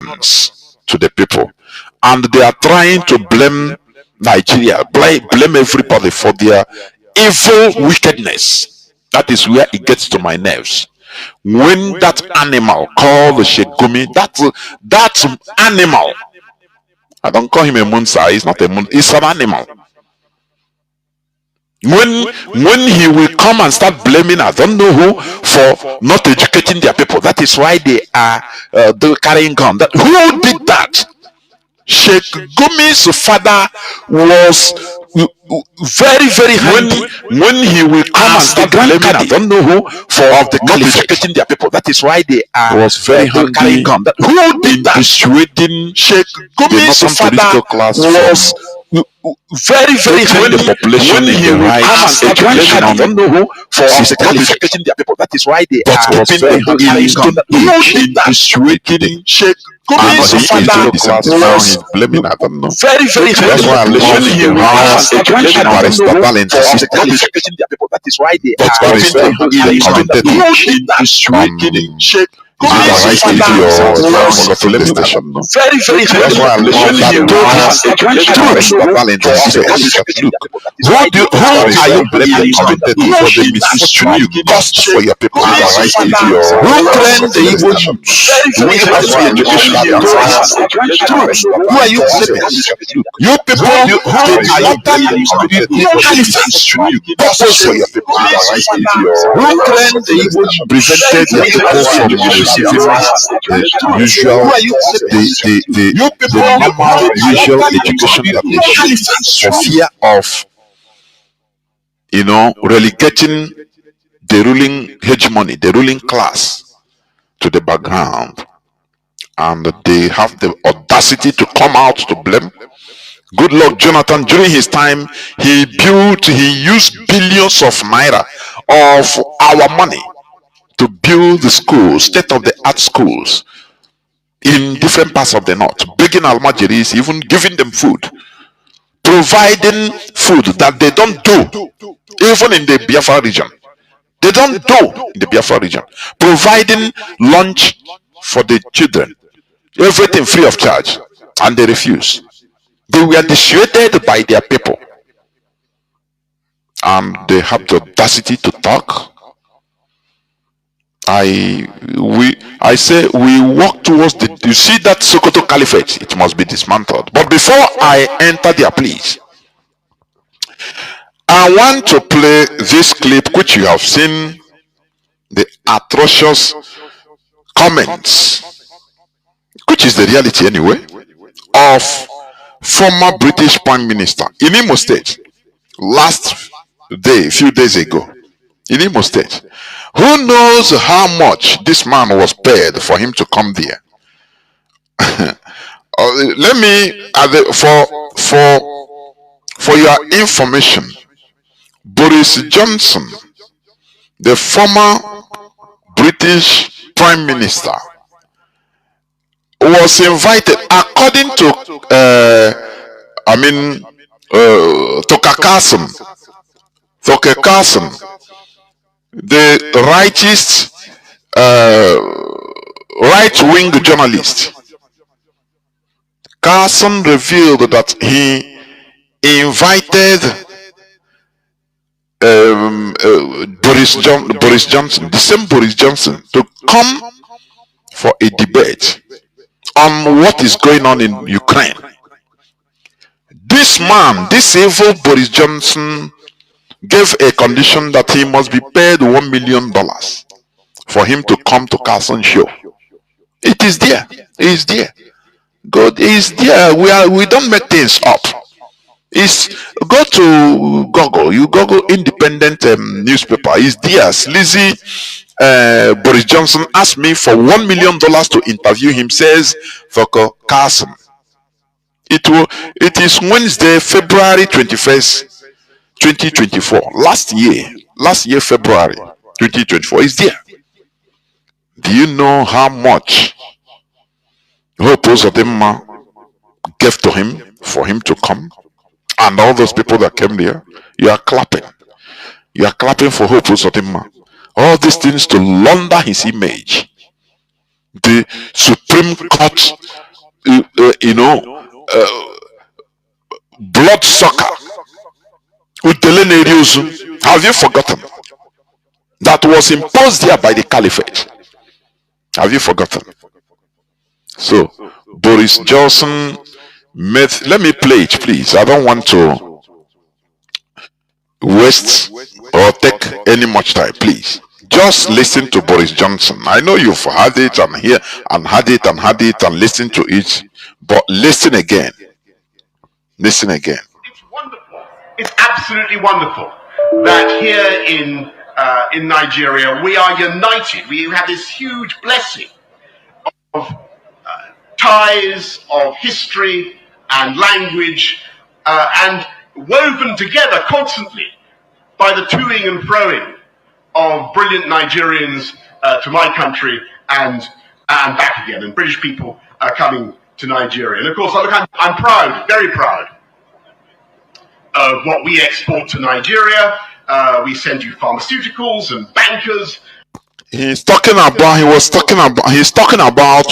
ignorance to the people, and they are trying to blame Nigeria, blame everybody for their evil wickedness. That is where it gets to my nerves. When that animal called the Shegumi, that animal, I don't call him a monster, he's not a monster, he's an animal. When he will come and start blaming I don't know who for not educating their people, that is why they are carrying gun. Who did that? Sheikh Gumi's father was very, very handy. When he will come and start blaming I don't know who for not educating their people, that is why they are very handy carrying gun. Who did that? Persuading Sheikh Gumi's father was very, very handy. The population in the right education. I don't know who for not educating their people, that is why they are very handy. Who did that? Persuading Sheikh Gumi's father was blaming, I don't know. Very, very handy. That's why I'm listening to Barrister Valentine for not educating their people, that is why they are very handy. Who did that? Persuading Sheikh Gumi's father was very, very handy. That's why I'm listening to Barrister Valentine. Who are you blaming for the misfortune you caused for your people? Who claimed the evil youth? We have free education. Who are you blaming? You people, you are you blaming for the misfortune you caused for your people? Who claimed the evil youth prevented your people from receiving the usual, the normal usual education that they should, for fear of, relegating the ruling hegemony, the ruling class to the background, and they have the audacity to come out to blame. Good luck, Jonathan. During his time, he used billions of naira of our money to build the schools, state-of-the-art schools in different parts of the north, begging Almajiris, even giving them food, providing food that they don't do even in the Biafra region. They don't do in the Biafra region. Providing lunch for the children, everything free of charge, and they refuse. They were dissuaded by their people, and they have the audacity to talk. I say we walk towards you see that Sokoto Caliphate, it must be dismantled. But before I enter there, please, I want to play this clip which you have seen, the atrocious comments, which is the reality anyway, of former British Prime Minister in Imo State last day, a few days ago, in Imo State. Who knows how much this man was paid for him to come there? Let me, for your information, Boris Johnson, the former British Prime Minister, was invited, according to Tucker Carlson, the right-wing journalist. Carlson revealed that he invited Boris Johnson, the same Boris Johnson, to come for a debate on what is going on in Ukraine. This man, this evil Boris Johnson, gave a condition that he must be paid $1 million for him to come to Carlson's show. It is there. It is there. God is there. We don't make things up. Go to Google. You Google independent newspaper. It's there. Sleazy Boris Johnson asked me for $1 million to interview him, says Tucker Carlson. It is Wednesday, February 21st. 2024, last year February 2024 is there. Do you know how much Hope Uzodinma gave to him for him to come? And all those people that came there, you are clapping for Hope Uzodinma. All these things to launder his image. the Supreme Court, bloodsucker, have you forgotten? That was imposed here by the caliphate. Have you forgotten? So Boris Johnson let me play it, please. I don't want to waste or take any much time, please. Just listen to Boris Johnson. I know you've had it and here and had it and had it and listened to it, but listen again. Listen again. It's wonderful. It's absolutely wonderful that here in Nigeria we are united. We have this huge blessing of ties of history and language and woven together constantly by the toing and froing of brilliant Nigerians to my country and back again, and British people coming to Nigeria. And of course, look, I'm proud, very proud of what we export to Nigeria. We send you pharmaceuticals and bankers. He's talking about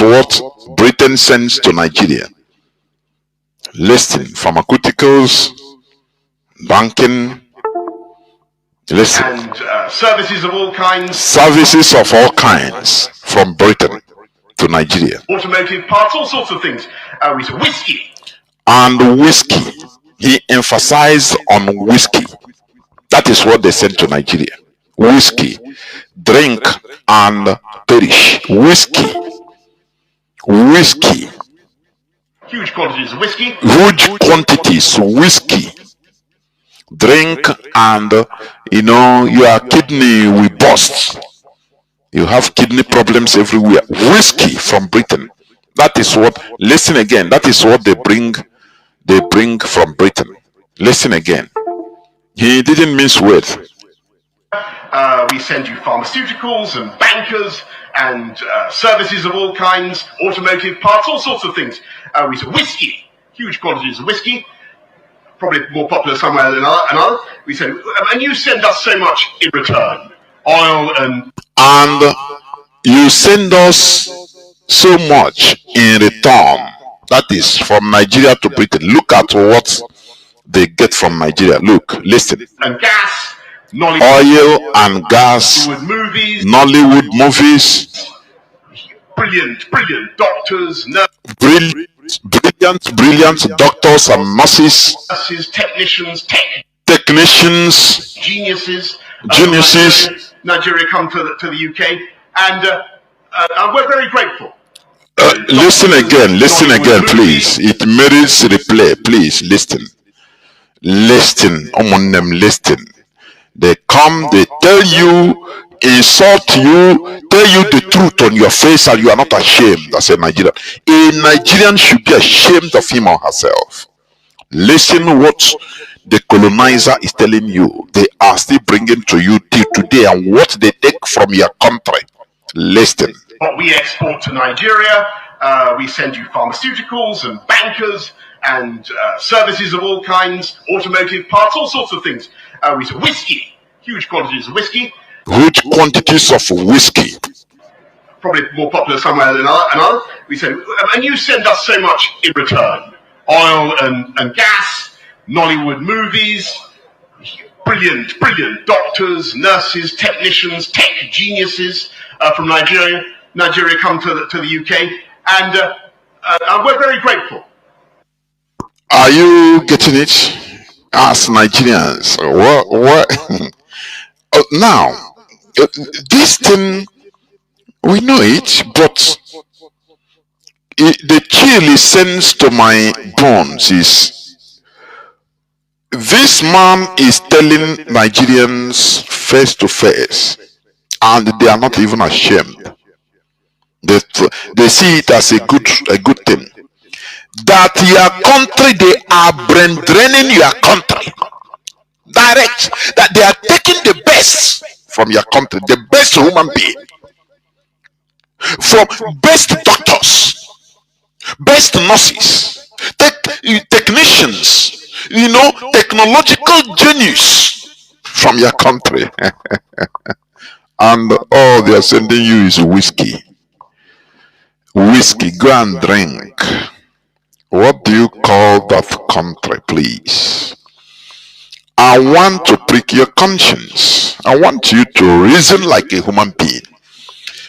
what Britain sends to Nigeria. Listen, pharmaceuticals, banking, listen. And services of all kinds. Services of all kinds from Britain to Nigeria. Automotive parts, all sorts of things. Whiskey. And whiskey. He emphasized on whiskey. That is what they sent to Nigeria. Whiskey. Drink and perish. Whiskey. Whiskey. Huge quantities of whiskey. Huge quantities whiskey. Drink and your kidney will burst. You have kidney problems everywhere. Whiskey from Britain. That is what, listen again, that is what they bring from Britain. Listen again. He didn't mince words. We send you pharmaceuticals and bankers and services of all kinds, automotive parts, all sorts of things. Whiskey, huge quantities of whiskey, probably more popular somewhere than others. We send, and you send us so much in return, oil and you send us so much in return. That is from Nigeria to Britain. Look at what they get from Nigeria. Look, listen. And gas. Oil and gas, Nollywood movies, brilliant doctors, brilliant doctors and nurses, technicians, geniuses. Nigeria come to the UK, and we're very grateful. Listen again, please. It merits replay. Please listen. Listen. They come, they tell you, insult you, tell you the truth on your face, and you are not ashamed as a Nigerian. A Nigerian should be ashamed of him or herself. Listen what the colonizer is telling you. They are still bringing to you till today, and what they take from your country. Listen. What we export to Nigeria, we send you pharmaceuticals and bankers and services of all kinds, automotive parts, all sorts of things. Whiskey, huge quantities of whiskey. Huge quantities of whiskey. Probably more popular somewhere than others. We send, and you send us so much in return. Oil and gas, Nollywood movies, brilliant doctors, nurses, technicians, tech geniuses from Nigeria come to the UK, and we're very grateful. Are you getting it? As Nigerians, what? Now, this thing, we know it, but the chill it sends to my bones is this man is telling Nigerians face to face, and they are not even ashamed. They see it as a good thing. That your country, they are brain draining your country. Direct. That they are taking the best from your country, the best human being, from best doctors, best nurses, technicians, technological genius from your country. And all they are sending you is whiskey. whiskey, go and drink. What do you call that country, please? I want to prick your conscience. I want you to reason like a human being.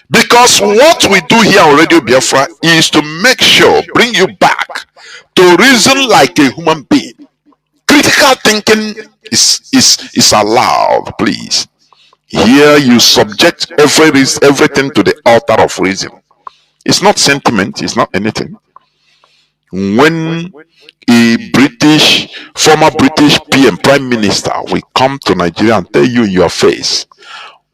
Because what we do here on Radio Biafra is to make sure, bring you back to reason like a human being. Critical thinking is allowed, please. Here you subject everything to the altar of reason. It's not sentiment, it's not anything. When a former British PM, Prime Minister, will come to Nigeria and tell you in your face,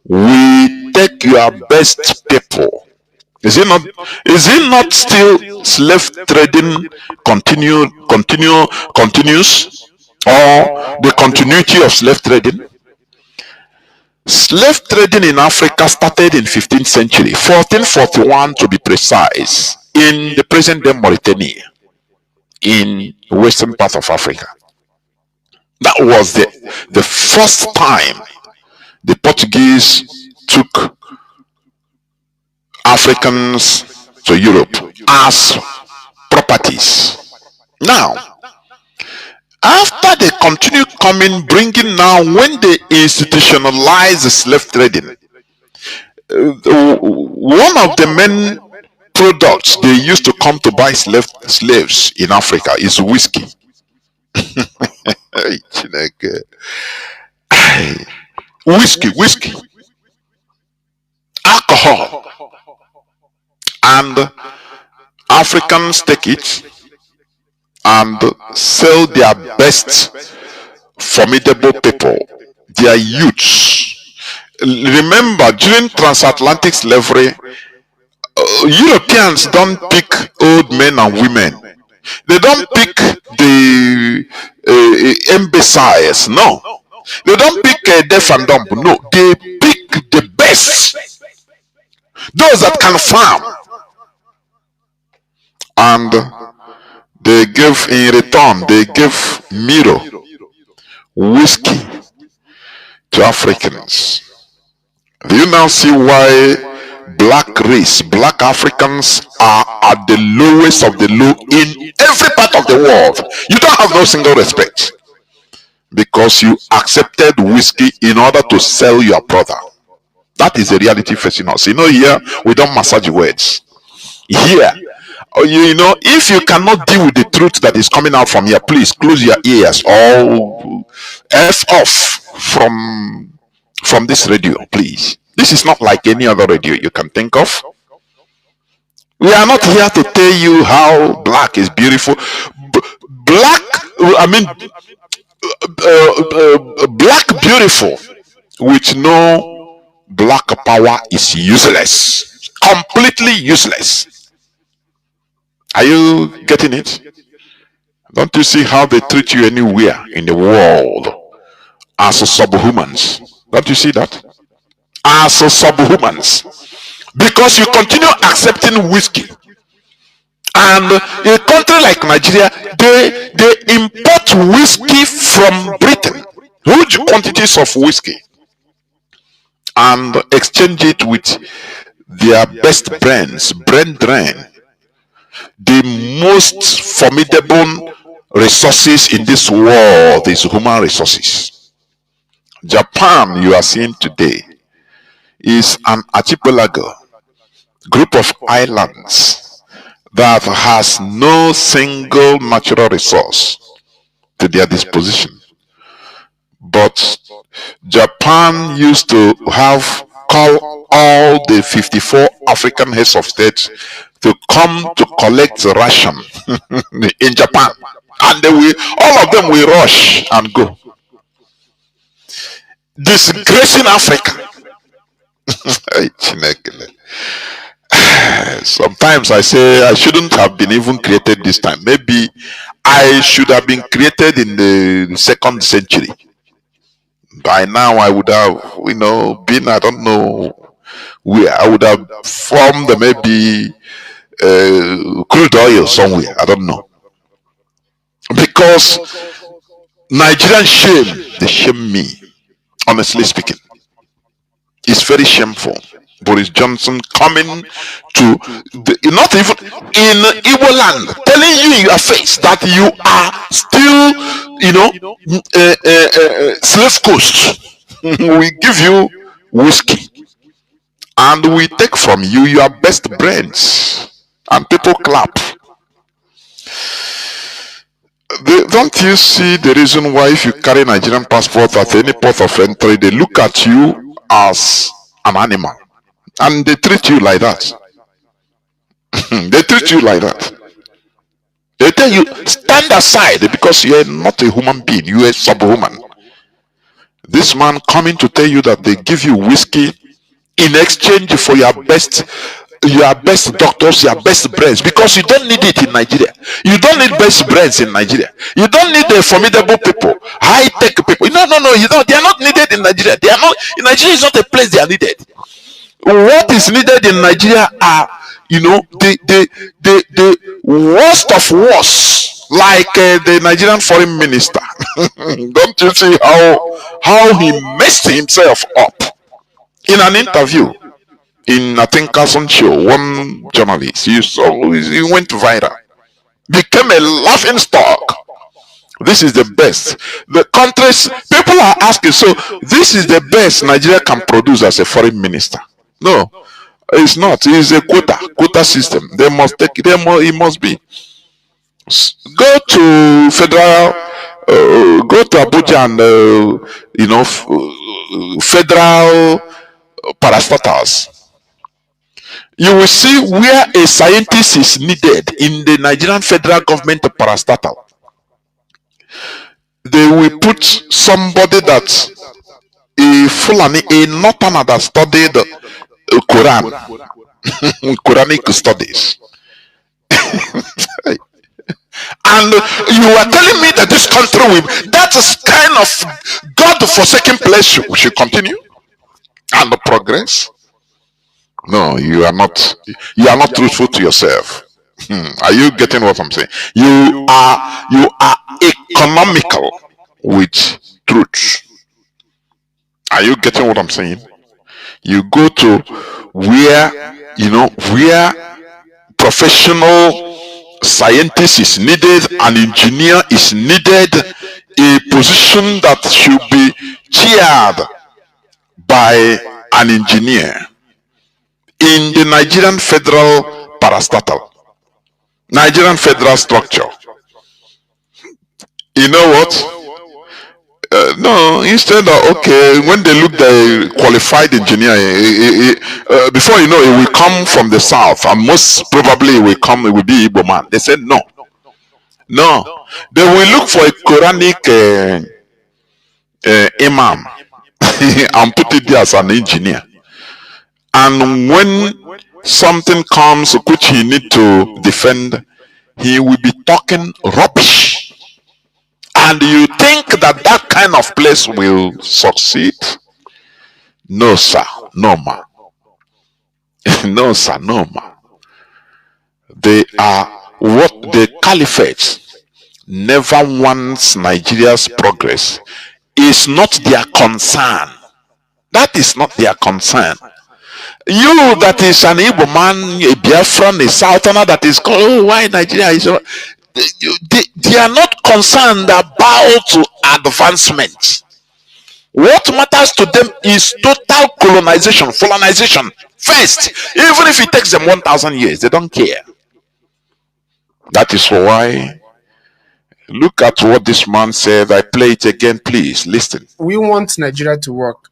we take your best people. Is it not still slave trading continues, or the continuity of slave trading? Slave trading in Africa started in 15th century, 1441 to be precise, in the present day Mauritania, in the western part of Africa. That was the first time the Portuguese took Africans to Europe as properties. Now, after they continue coming, bringing now, when they institutionalize the slave trading, one of the main products they used to come to buy slaves in Africa is whiskey. whiskey, alcohol, and Africans take it and sell their best formidable people, their youths. Remember, during transatlantic slavery, Europeans don't pick old men and women. They don't pick the imbeciles. No. They don't pick deaf and dumb. No. They pick the best. Those that can farm. And they give, in return, they give Miro, whiskey, to Africans. Do you now see why black Africans are at the lowest of the low in every part of the world? You don't have no single respect because you accepted whiskey in order to sell your brother. That is the reality facing us. You know, here we don't massage words. Here, you know, if you cannot deal with the truth that is coming out from here, please close your ears or F off from this radio, please. This is not like any other radio you can think of. We are not here to tell you how black is beautiful. Black beautiful with no black power is useless. Completely useless. Are you getting it? Don't you see how they treat you anywhere in the world as subhumans? Don't you see that? As subhumans. Because you continue accepting whiskey. And in a country like Nigeria, they import whiskey from Britain. Huge quantities of whiskey. And exchange it with their best brethren. The most formidable resources in this world is human resources. Japan, you are seeing today, is an archipelago, group of islands that has no single natural resource to their disposition. But Japan used to call all the 54 African heads of state to come to collect the ration in Japan, and all of them will rush and go, disgracing Africa. Sometimes I say I shouldn't have been even created this time. Maybe I should have been created in the 2nd century. By now I would have, been, I don't know where. I would have formed maybe crude oil somewhere. I don't know. Because Nigerian shame, they shame me. Honestly speaking, it's very shameful. Boris Johnson coming to not even in Igbo land, telling you in your face that you are still, slave coast. We give you whiskey and we take from you your best brains, and people clap. Don't you see the reason why if you carry Nigerian passport at any port of entry, they look at you as an animal and they treat you like that? They treat you like that. They tell you stand aside because you are not a human being, you are a subhuman. This man coming to tell you that they give you whiskey in exchange for your best doctors, your best brains, because you don't need it in Nigeria. You don't need best brains in Nigeria. You don't need the formidable people, high-tech people. No, you don't. They are not needed in Nigeria. They are not. In Nigeria is not a place they are needed. What is needed in Nigeria are, the worst of worst, like the Nigerian foreign minister. Don't you see how he messed himself up in an interview? In I think Carson show, one journalist, he went viral, became a laughing stock. This is the best. The countries, people are asking, so this is the best Nigeria can produce as a foreign minister? No, it's not. It's a quota system. They must take it. It must be. Go to federal, go to Abuja and federal parastatals. You will see where a scientist is needed in the Nigerian federal government parastatal. They will put somebody that's a Fulani, a northerner that studied Quran, Quranic studies. And you are telling me that this country will, that is kind of God-forsaken place we should continue and progress? No, you are not. You are not truthful to yourself. Are you getting what I'm saying? You are economical with truth. Are you getting what I'm saying? You go to where professional scientist is needed, an engineer is needed, a position that should be chaired by an engineer in the Nigerian federal parastatal, Nigerian federal structure. You know what? No, instead of, okay, when they look the qualified engineer, before you know it will come from the south, and most probably it will be Igbo man. They said no, they will look for a Quranic imam and put it there as an engineer. And when something comes which he need to defend, he will be talking rubbish. And you think that kind of place will succeed? No, sir. No, ma. No, sir. No, ma. They are what the caliphate never wants Nigeria's progress. Is not their concern. That is not their concern. You that is an Igbo man, a Biafran, a Southerner that is called, oh, why Nigeria is... They are not concerned about advancement. What matters to them is total colonization first. Even if it takes them 1,000 years, they don't care. That is why, look at what this man said. I play it again, please listen. We want Nigeria to work.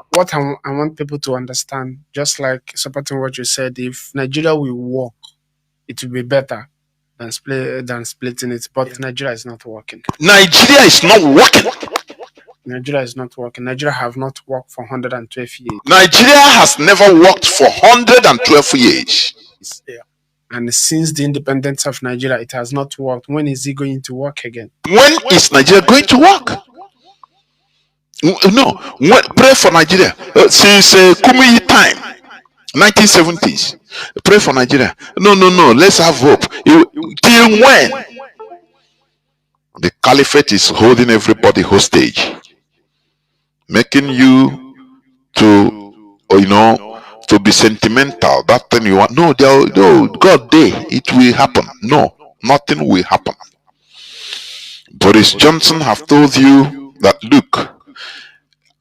What I want people to understand, just like supporting what you said, if Nigeria will work, it will be better than splitting it. But Nigeria is not working. Nigeria is not working. Nigeria is not working. Nigeria have not worked for 112 years. Nigeria has never worked for 112 years. Yeah. And since the independence of Nigeria, it has not worked. When is it going to work again? When is Nigeria going to work? No. Pray for Nigeria. Since Kumuyi time, 1970s. Pray for Nigeria. No. Let's have hope. Till when? The caliphate is holding everybody hostage, making you to to be sentimental. That thing you want, no, no, God day, it will happen. No, nothing will happen. Boris Johnson have told you that, look,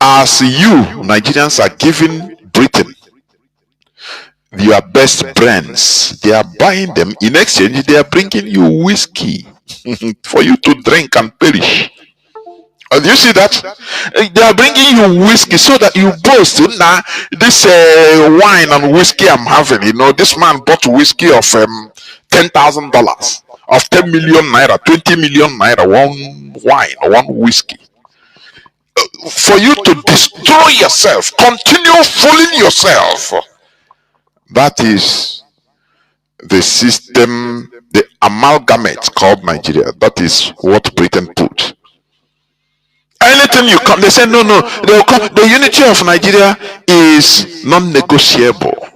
as you Nigerians are giving Britain your best brands, they are buying them. In exchange, they are bringing you whiskey for you to drink and perish. Do you see that? They are bringing you whiskey so that you boast. Now, this wine and whiskey I'm having, this man bought whiskey of $10,000, of 10 million naira, 20 million naira, one wine, one whiskey. For you to destroy yourself, continue fooling yourself. That is the system, the amalgamate called Nigeria. That is what Britain put. Anything you come, they say no. They'll come. The unity of Nigeria is non-negotiable.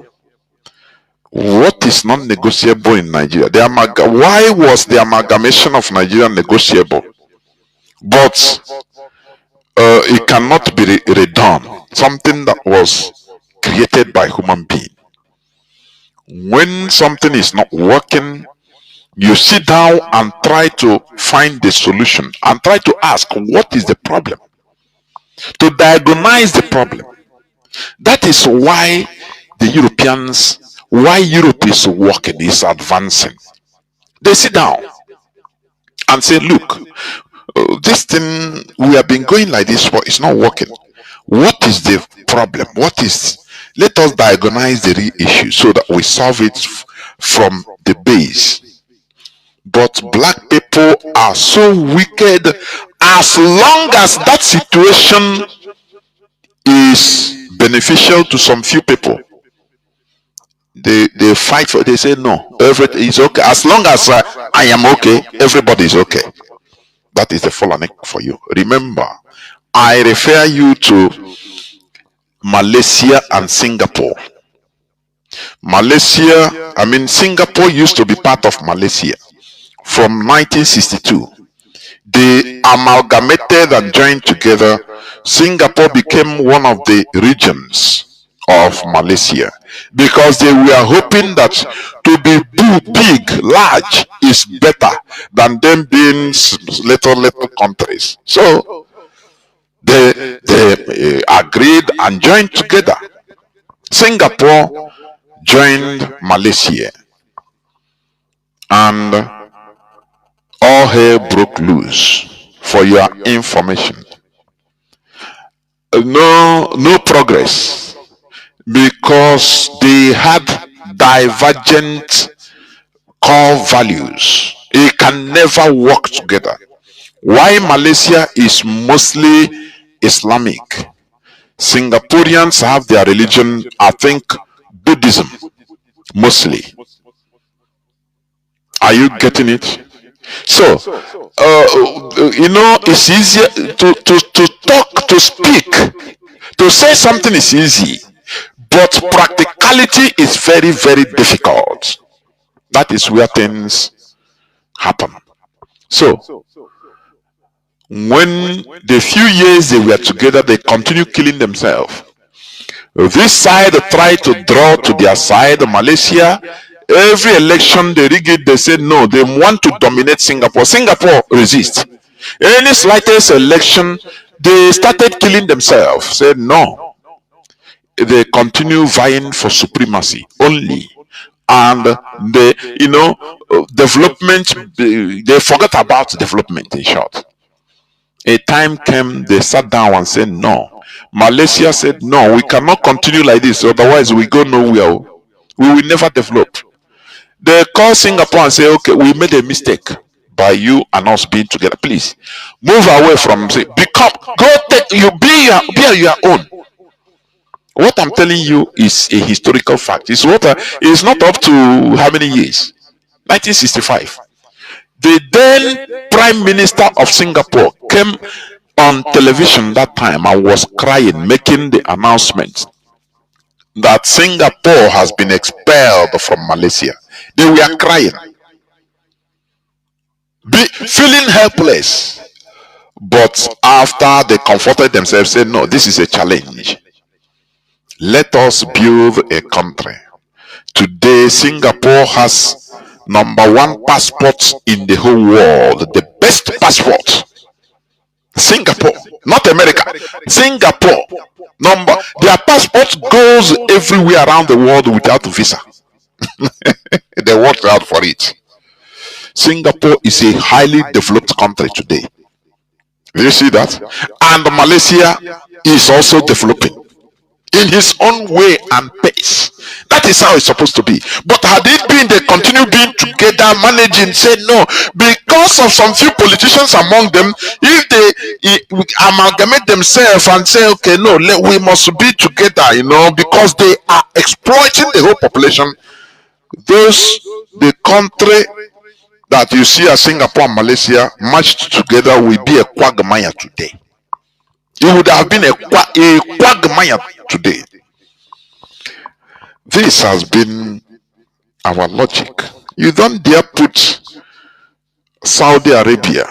What is non-negotiable in Nigeria? Why was the amalgamation of Nigeria negotiable? But it cannot be redone. Something that was created by human being. When something is not working, you sit down and try to find the solution and try to ask, what is the problem? To diagnose the problem. That is why the Europeans, why Europe is working, is advancing. They sit down and say, look, this thing, we have been going like this, but it's not working. What is the problem? Let us diagnose the real issue so that we solve it from the base. But black people are so wicked. As long as that situation is beneficial to some few people, they fight for. They say no, everything is okay. As long as I am okay, everybody is okay. That is the Fulani for you. Remember, I refer you to Malaysia and Singapore. Singapore used to be part of Malaysia from 1962. They amalgamated and joined together. Singapore became one of the regions of Malaysia because they were hoping that to be big, large is better than them being little countries. So they agreed and joined together. Singapore joined Malaysia, and all hell broke loose. For your information, no progress, because they had divergent core values. It can never work together. Why Malaysia is mostly Islamic, Singaporeans have their religion, I think, Buddhism, mostly. Are you getting it? So, it's easier to talk, to speak, to say something is easy, but practicality is very, very difficult. That is where things happen. So, when the few years they were together, they continue killing themselves. This side try to draw to their side, Malaysia. Every election they rig it, they say no, they want to dominate Singapore. Singapore resist. Any slightest election, they started killing themselves. Said no. They continue vying for supremacy only. And development, they forgot about development, in short. A time came, they sat down and said no. Malaysia said no, we cannot continue like this, otherwise we go nowhere. We will never develop. They call Singapore and say, okay, we made a mistake by you and us being together. Please move away from, be your own. What I'm telling you is a historical fact. It's not up to how many years? 1965. The then Prime Minister of Singapore came on television that time and was crying, making the announcement that Singapore has been expelled from Malaysia. They were crying, feeling helpless. But after they comforted themselves, said, no, this is a challenge. Let us build a country. Today, Singapore has #1 passport in the whole world, the best passport. Singapore, not America. Singapore, their passport goes everywhere around the world without visa. They worked out for it. Singapore is a highly developed country today. Do you see that? And Malaysia is also developing in his own way and pace. That is how it's supposed to be. But had it been they continue being together, managing, say no, because of some few politicians among them, if they amalgamate themselves and say, okay, no, we must be together, because they are exploiting the whole population, the country that you see as Singapore and Malaysia matched together will be a quagmire today. It would have been a quagmire today. This has been our logic. You don't dare put Saudi Arabia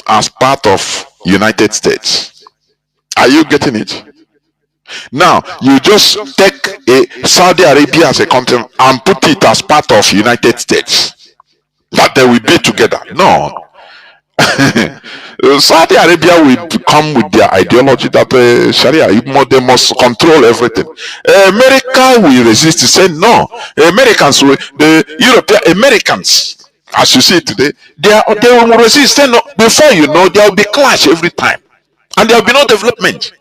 as part of United States. Are you getting it? Now, you just take Saudi Arabia as a country and put it as part of United States. That they will be together. No. Saudi Arabia will come with their ideology that Sharia, they must control everything. America will resist to say no. Americans, as you see today, they will resist. Say no. Before you know, there will be clash every time, and there will be no development.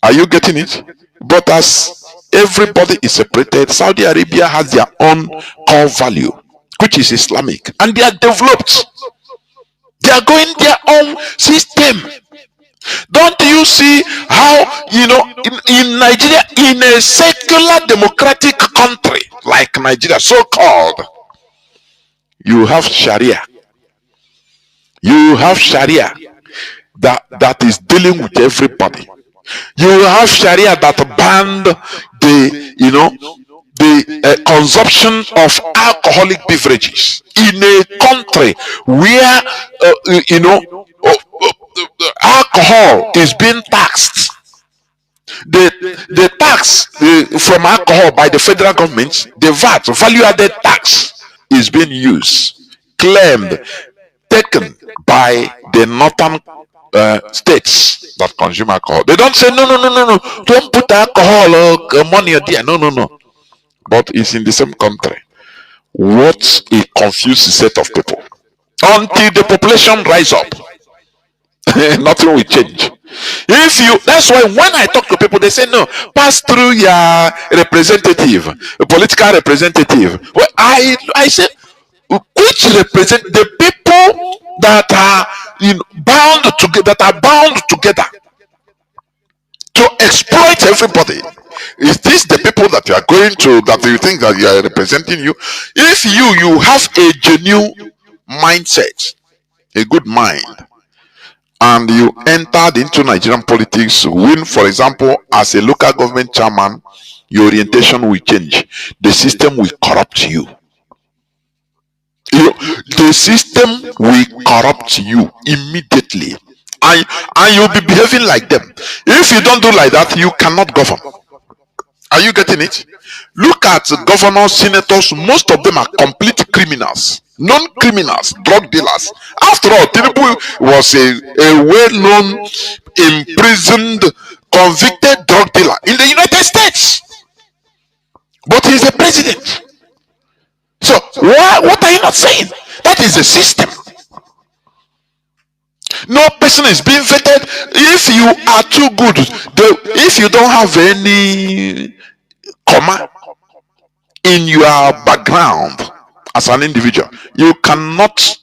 Are you getting it? But as everybody is separated, Saudi Arabia has their own core value, which is Islamic, and they are developed. They are going their own system. Don't you see how, in Nigeria, in a secular democratic country like Nigeria, so-called, you have Sharia. You have Sharia that is dealing with everybody. You have Sharia that banned the consumption of alcoholic beverages in a country where alcohol is being taxed. The tax from alcohol by the federal government, the VAT, value added tax, is being used, claimed, taken by the northern states that consume alcohol. They don't say no, don't put alcohol money there. No. But it's in the same country. What a confused set of people. Until the population rise up, nothing will change. That's why when I talk to people, they say no, pass through your representative, a political representative. Well, I say, which represent the people that are bound together to exploit everybody? Is this the people that you are going to, that you think that you are representing you? If you have a genuine mindset, a good mind, and you entered into Nigerian politics, when, for example, as a local government chairman, your orientation will change. The system will corrupt you. The system will corrupt you immediately. And you'll be behaving like them. If you don't do like that, you cannot govern. Are you getting it? Look at governors, senators. Most of them are complete criminals, non-criminals, drug dealers. After all, Tinubu was a well-known, imprisoned, convicted drug dealer in the United States. But he's a president. So what are you not saying? That is the system. No person is being vetted. If you are too good, if you don't have any comma in your background as an individual, you cannot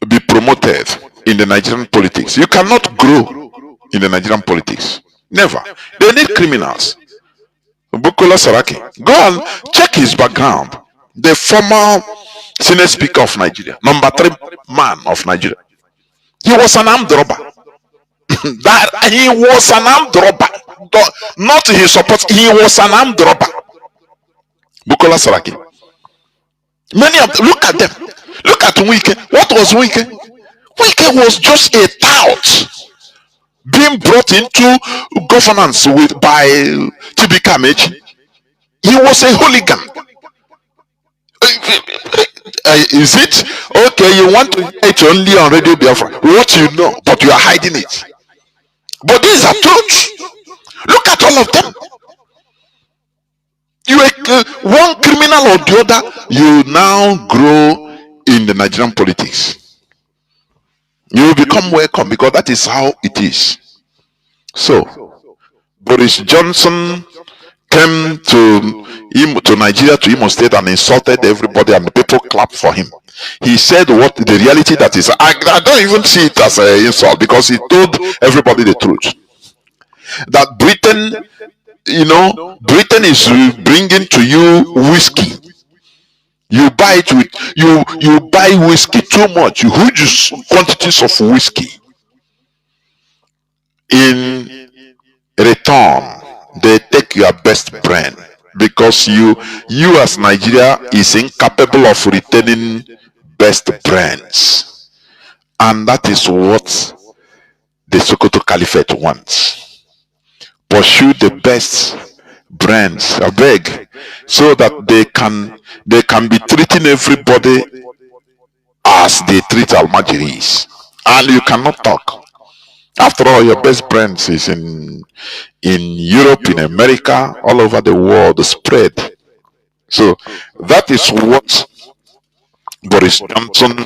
be promoted in the Nigerian politics. You cannot grow in the Nigerian politics. Never. They need criminals. Bukola Saraki, go and check his background. The former Senate Speaker of Nigeria, #3 man of Nigeria. He was an armed robber. He was an armed robber. Not his support. He was an armed robber. Bukola Saraki. Many of them, look at them. Look at Wike. What was Wike? Wike was just a tout being brought into governance by TB Kamechi. He was a hooligan. Is it okay? You want to hear it only on Radio Biafra, what you know, but you are hiding it. But these are truths. Look at all of them. You are one criminal or the other. You now grow in the Nigerian politics. You will become welcome because that is how it is. So Boris Johnson came to Nigeria, to Imo State, and insulted everybody, and the people clapped for him. He said what the reality that is. I don't even see it as an insult because he told everybody the truth. That Britain, Britain is bringing to you whiskey. You buy it with you buy whiskey too much, huge quantities of whiskey. In return, they take your best brand because you as Nigeria is incapable of retaining best brands, and that is what the Sokoto Caliphate wants. Pursue the best brands, I beg, so that they can be treating everybody as they treat Almajiris, and you cannot talk. After all, your best brands is in Europe, in America, all over the world, spread. So that is what Boris Johnson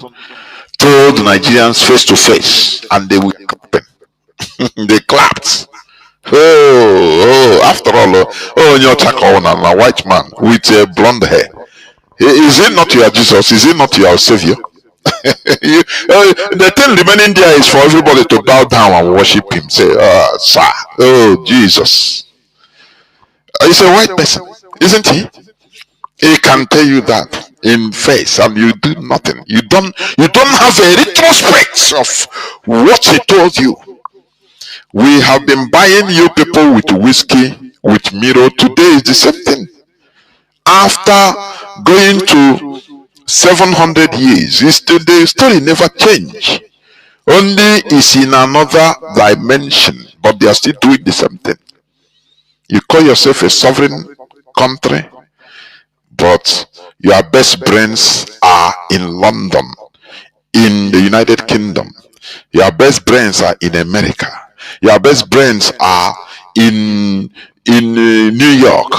told Nigerians face to face, and they will clap. They clapped. After all, you're a white man with blonde hair. Is it not your Jesus? Is it not your Savior? The thing remaining there is for everybody to bow down and worship him. Say, sir, Jesus. He's a white person, isn't he? He can tell you that in face, and you do nothing. You don't have a retrospect of what he told you. We have been buying you people with whiskey, with mirror. Today is the same thing. After going to 700 years, the story never changed. Only is in another dimension, but they are still doing the same thing. You call yourself a sovereign country, but your best brains are in London, in the United Kingdom. Your best brains are in America. Your best brains are in New York,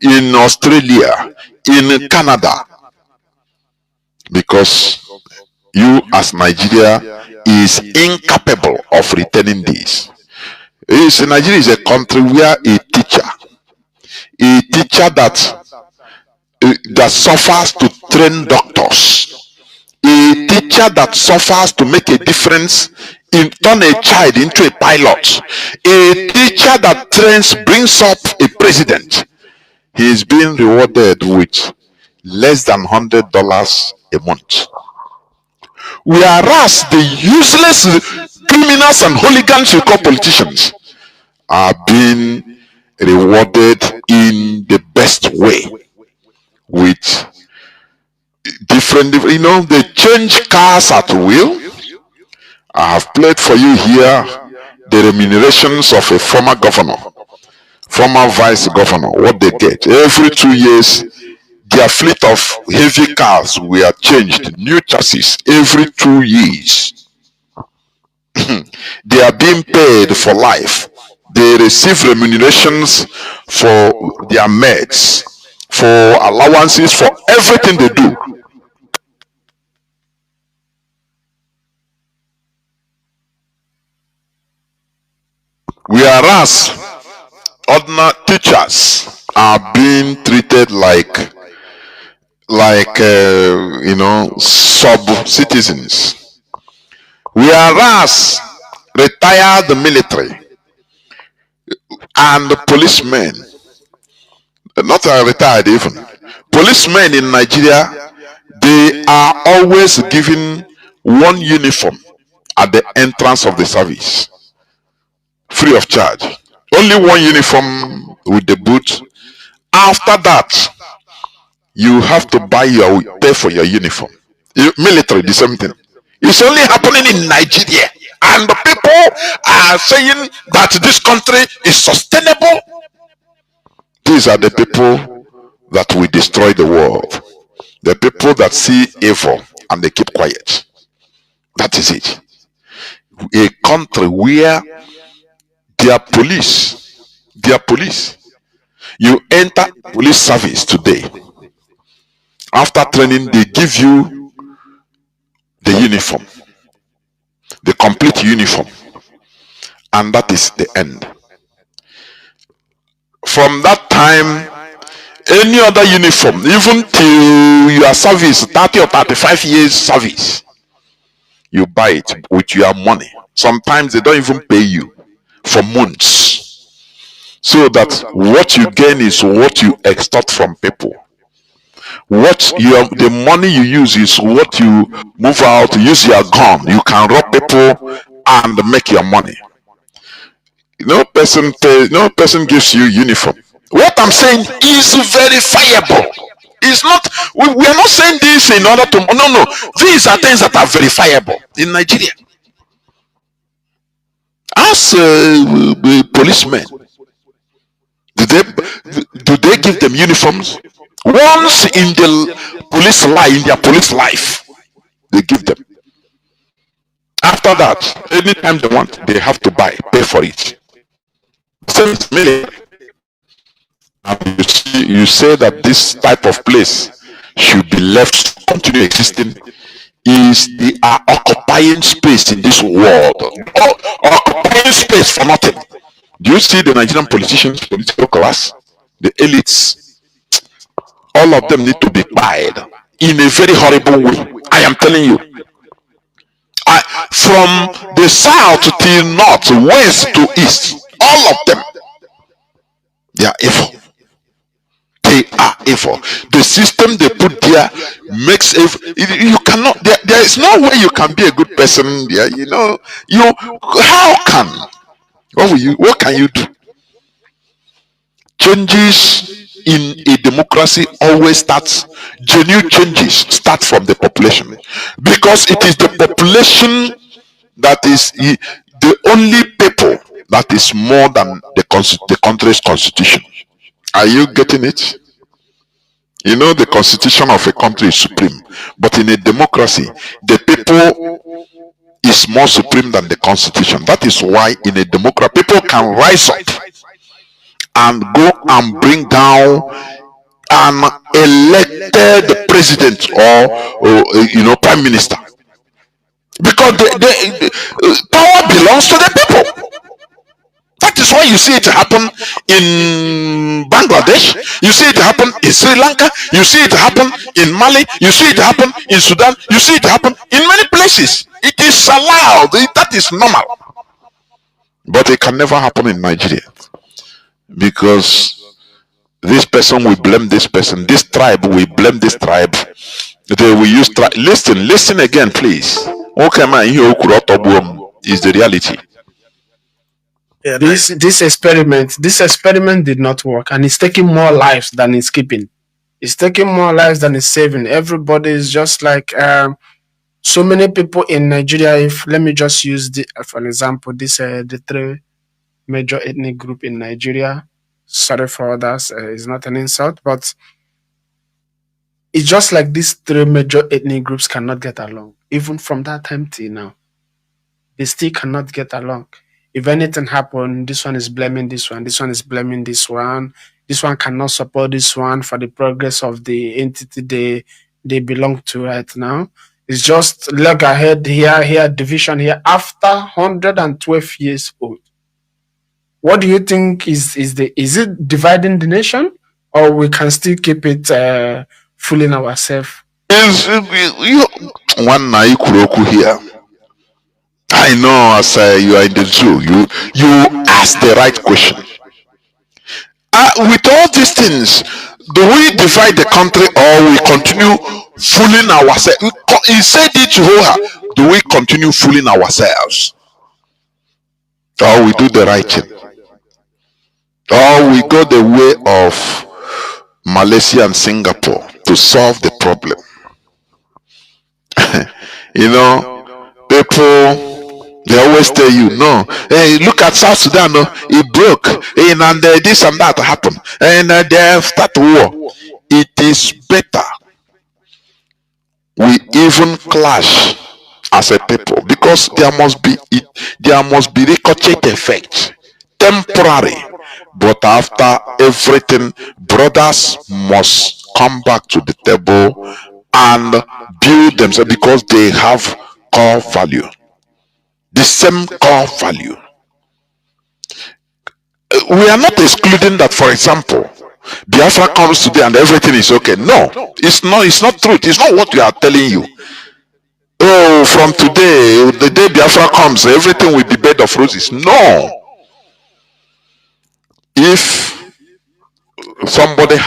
in Australia, in Canada. Because you as Nigeria is incapable of retaining this. Nigeria is a country where a teacher that suffers to train doctors, a teacher that suffers to make a difference in turn a child into a pilot, a teacher that brings up a president, he is being rewarded with less than $100 a month. Whereas the useless criminals and hooligans you call politicians are being rewarded in the best way with different, they change cars at will. I have played for you here the remunerations of a former governor, former vice governor, what they get. Every 2 years, their fleet of heavy cars were changed, new chassis every 2 years. They are being paid for life. They receive remunerations for their meds, for allowances, for everything they do. Whereas ordinary teachers are being treated like sub-citizens. Whereas retired military and policemen, not retired even, policemen in Nigeria, they are always given one uniform at the entrance of the service, free of charge. Only one uniform with the boot. After that, you have to pay for your uniform. Military, the same thing. It's only happening in Nigeria. And the people are saying that this country is sustainable. These are the people that will destroy the world. The people that see evil and they keep quiet. That is it. A country where their police, you enter police service today. After training, they give you the uniform, the complete uniform, and that is the end. From that time, any other uniform, even till your service, 30 or 35 years service, you buy it with your money. Sometimes they don't even pay you for months. So that what you gain is what you extort from people. The money you use is what you move out, use your gun. You can rob people and make your money. No person gives you uniform. What I'm saying is verifiable. It's not, we are not saying this in order to, no. These are things that are verifiable in Nigeria. As policemen, do they give them uniforms? Once in the police life, in their police life, they give them. After that, anytime they want, they have to pay for it. Since military, you say that this type of place should be left to continue existing, is they are occupying space in this world. Occupying space for nothing. Do you see the Nigerian politicians, political class, the elites? All of them need to be fired in a very horrible way. I am telling you. From the south to north, west to east, all of them, they are evil. They are evil. The system they put there makes you cannot. There is no way you can be a good person there. How can? What can you do? Changes in a democracy always starts. Genuine changes start from the population, because it is the population that is the only people that is more than the country's constitution. Are you getting it? The constitution of a country is supreme, but in a democracy, the people is more supreme than the constitution. That is why in a democracy, people can rise up and go and bring down an elected president or prime minister, because the power belongs to the people. That is why you see it happen in Bangladesh, you see it happen in Sri Lanka, you see it happen in Mali, you see it happen in Sudan, you see it happen in many places. It is allowed, that is normal. But it can never happen in Nigeria, because this person will blame this person, this tribe will blame this tribe. They will use listen again, please. Okay, man, is the reality. Yeah, this experiment did not work, and it's taking more lives than it's keeping. It's taking more lives than it's saving. Everybody is just like so many people in Nigeria. If let me just use for an example, the three major ethnic group in Nigeria. Sorry for others, it's not an insult, but it's just like these three major ethnic groups cannot get along. Even from that time till now, they still cannot get along. If anything happens, this one is blaming this one is blaming this one cannot support this one for the progress of the entity they belong to right now. It's just leg ahead here, division here, after 112 years old. What do you think is it dividing the nation, or we can still keep it fooling ourselves? One Naikuroku here. I know, as you are in the zoo, you ask the right question. With all these things, do we divide the country, or we continue fooling ourselves? He said it to her. Do we continue fooling ourselves, or we do the right thing, or we go the way of Malaysia and Singapore to solve the problem? People They always tell you, no, hey, look at South Sudan, no, it broke, and this and that happened, and they start war. It is better we even clash as a people, because there must be ricochet effect, temporary, but after everything, brothers must come back to the table and build themselves, because they have core value, the same core value. We are not excluding that, for example, Biafra comes today and everything is okay. No, it's not truth. It's not what we are telling you. Oh, from today, the day Biafra comes, everything will be bed of roses. No. If somebody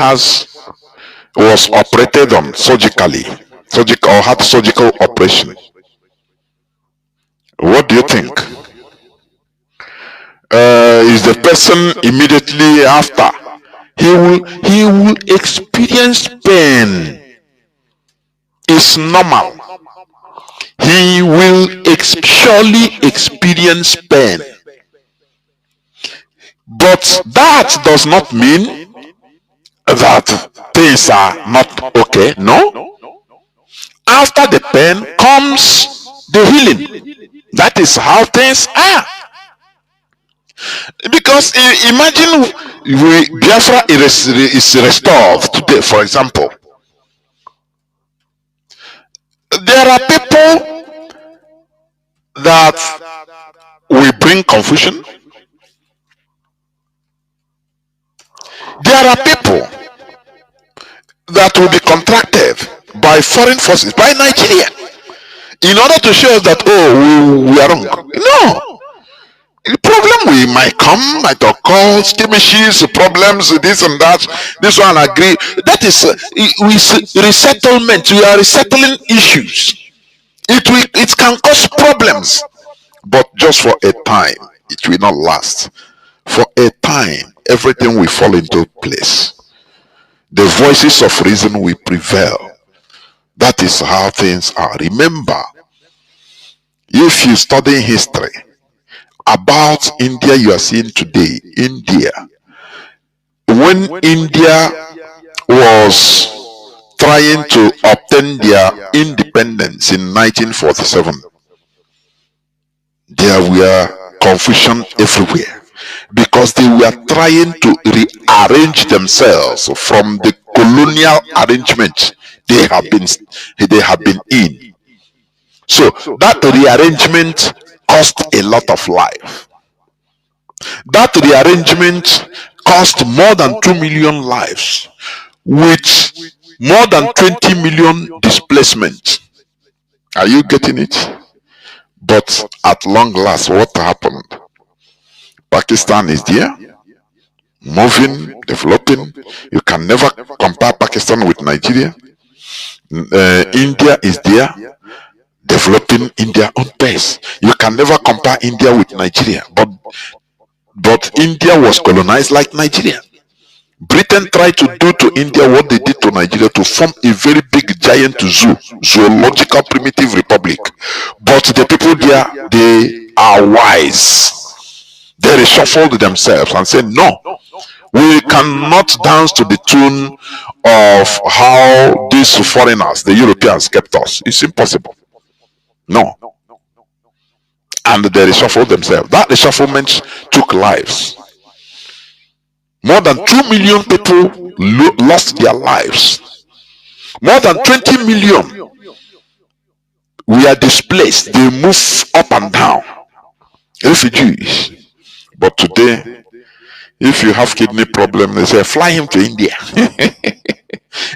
was operated on surgical or had surgical operation, what do you think? Is the person immediately after? He will experience pain. It's normal. He will surely experience pain. But that does not mean that things are not okay. No. After the pain comes the healing. That is how things are. Because imagine Biafra is restored today, for example. There are people that will bring confusion. There are people that will be contracted by foreign forces, by Nigeria, in order to show us that, oh, we are wrong. No. The problem might occur, skirmishes, problems, this and that. This one agree. That is resettlement. We are resettling issues. It can cause problems, but just for a time. It will not last. For a time, everything will fall into place. The voices of reason will prevail. That is how things are. Remember, if you study history about India, you are seeing today, India, when India was trying to obtain their independence in 1947, there were confusion everywhere, because they were trying to rearrange themselves from the colonial arrangement they have been in. So that rearrangement cost a lot of life. That rearrangement cost more than 2 million lives, with more than 20 million displacement. Are you getting it? But at long last, what happened? Pakistan is there, moving, developing. You can never compare Pakistan with Nigeria. India is there, developing in their own pace. You can never compare India with Nigeria, but India was colonized like Nigeria. Britain tried to do to India what they did to Nigeria, to form a very big giant zoological primitive republic. But the people there, they are wise. They reshuffled themselves and said, no, we cannot dance to the tune of how these foreigners, the Europeans, kept us. It's impossible. No. And they reshuffled themselves. That reshufflement took lives. More than 2 million people lost their lives. More than 20 million were displaced. They move up and down. Refugees. But today, if you have kidney problem, they say fly him to India.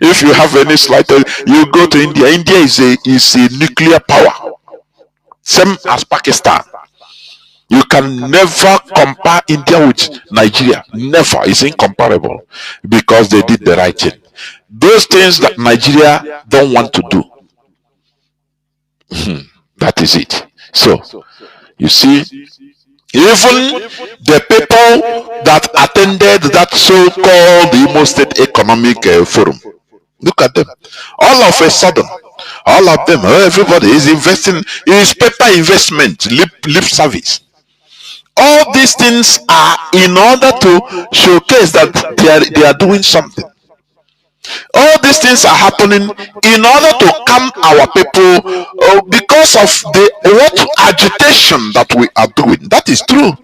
If you have any slight, you go to India. India is a nuclear power, same as Pakistan. You can never compare India with Nigeria. Never. It's incomparable, because they did the right thing. Those things that Nigeria don't want to do. That is it. So, you see, even the people that attended that so-called Imo State Economic Forum, Look at them. All of a sudden, all of them, everybody is investing. Is paper investment, lip service. All these things are in order to showcase that they are doing something. All these things are happening in order to calm our people because of the what agitation that we are doing. That is true.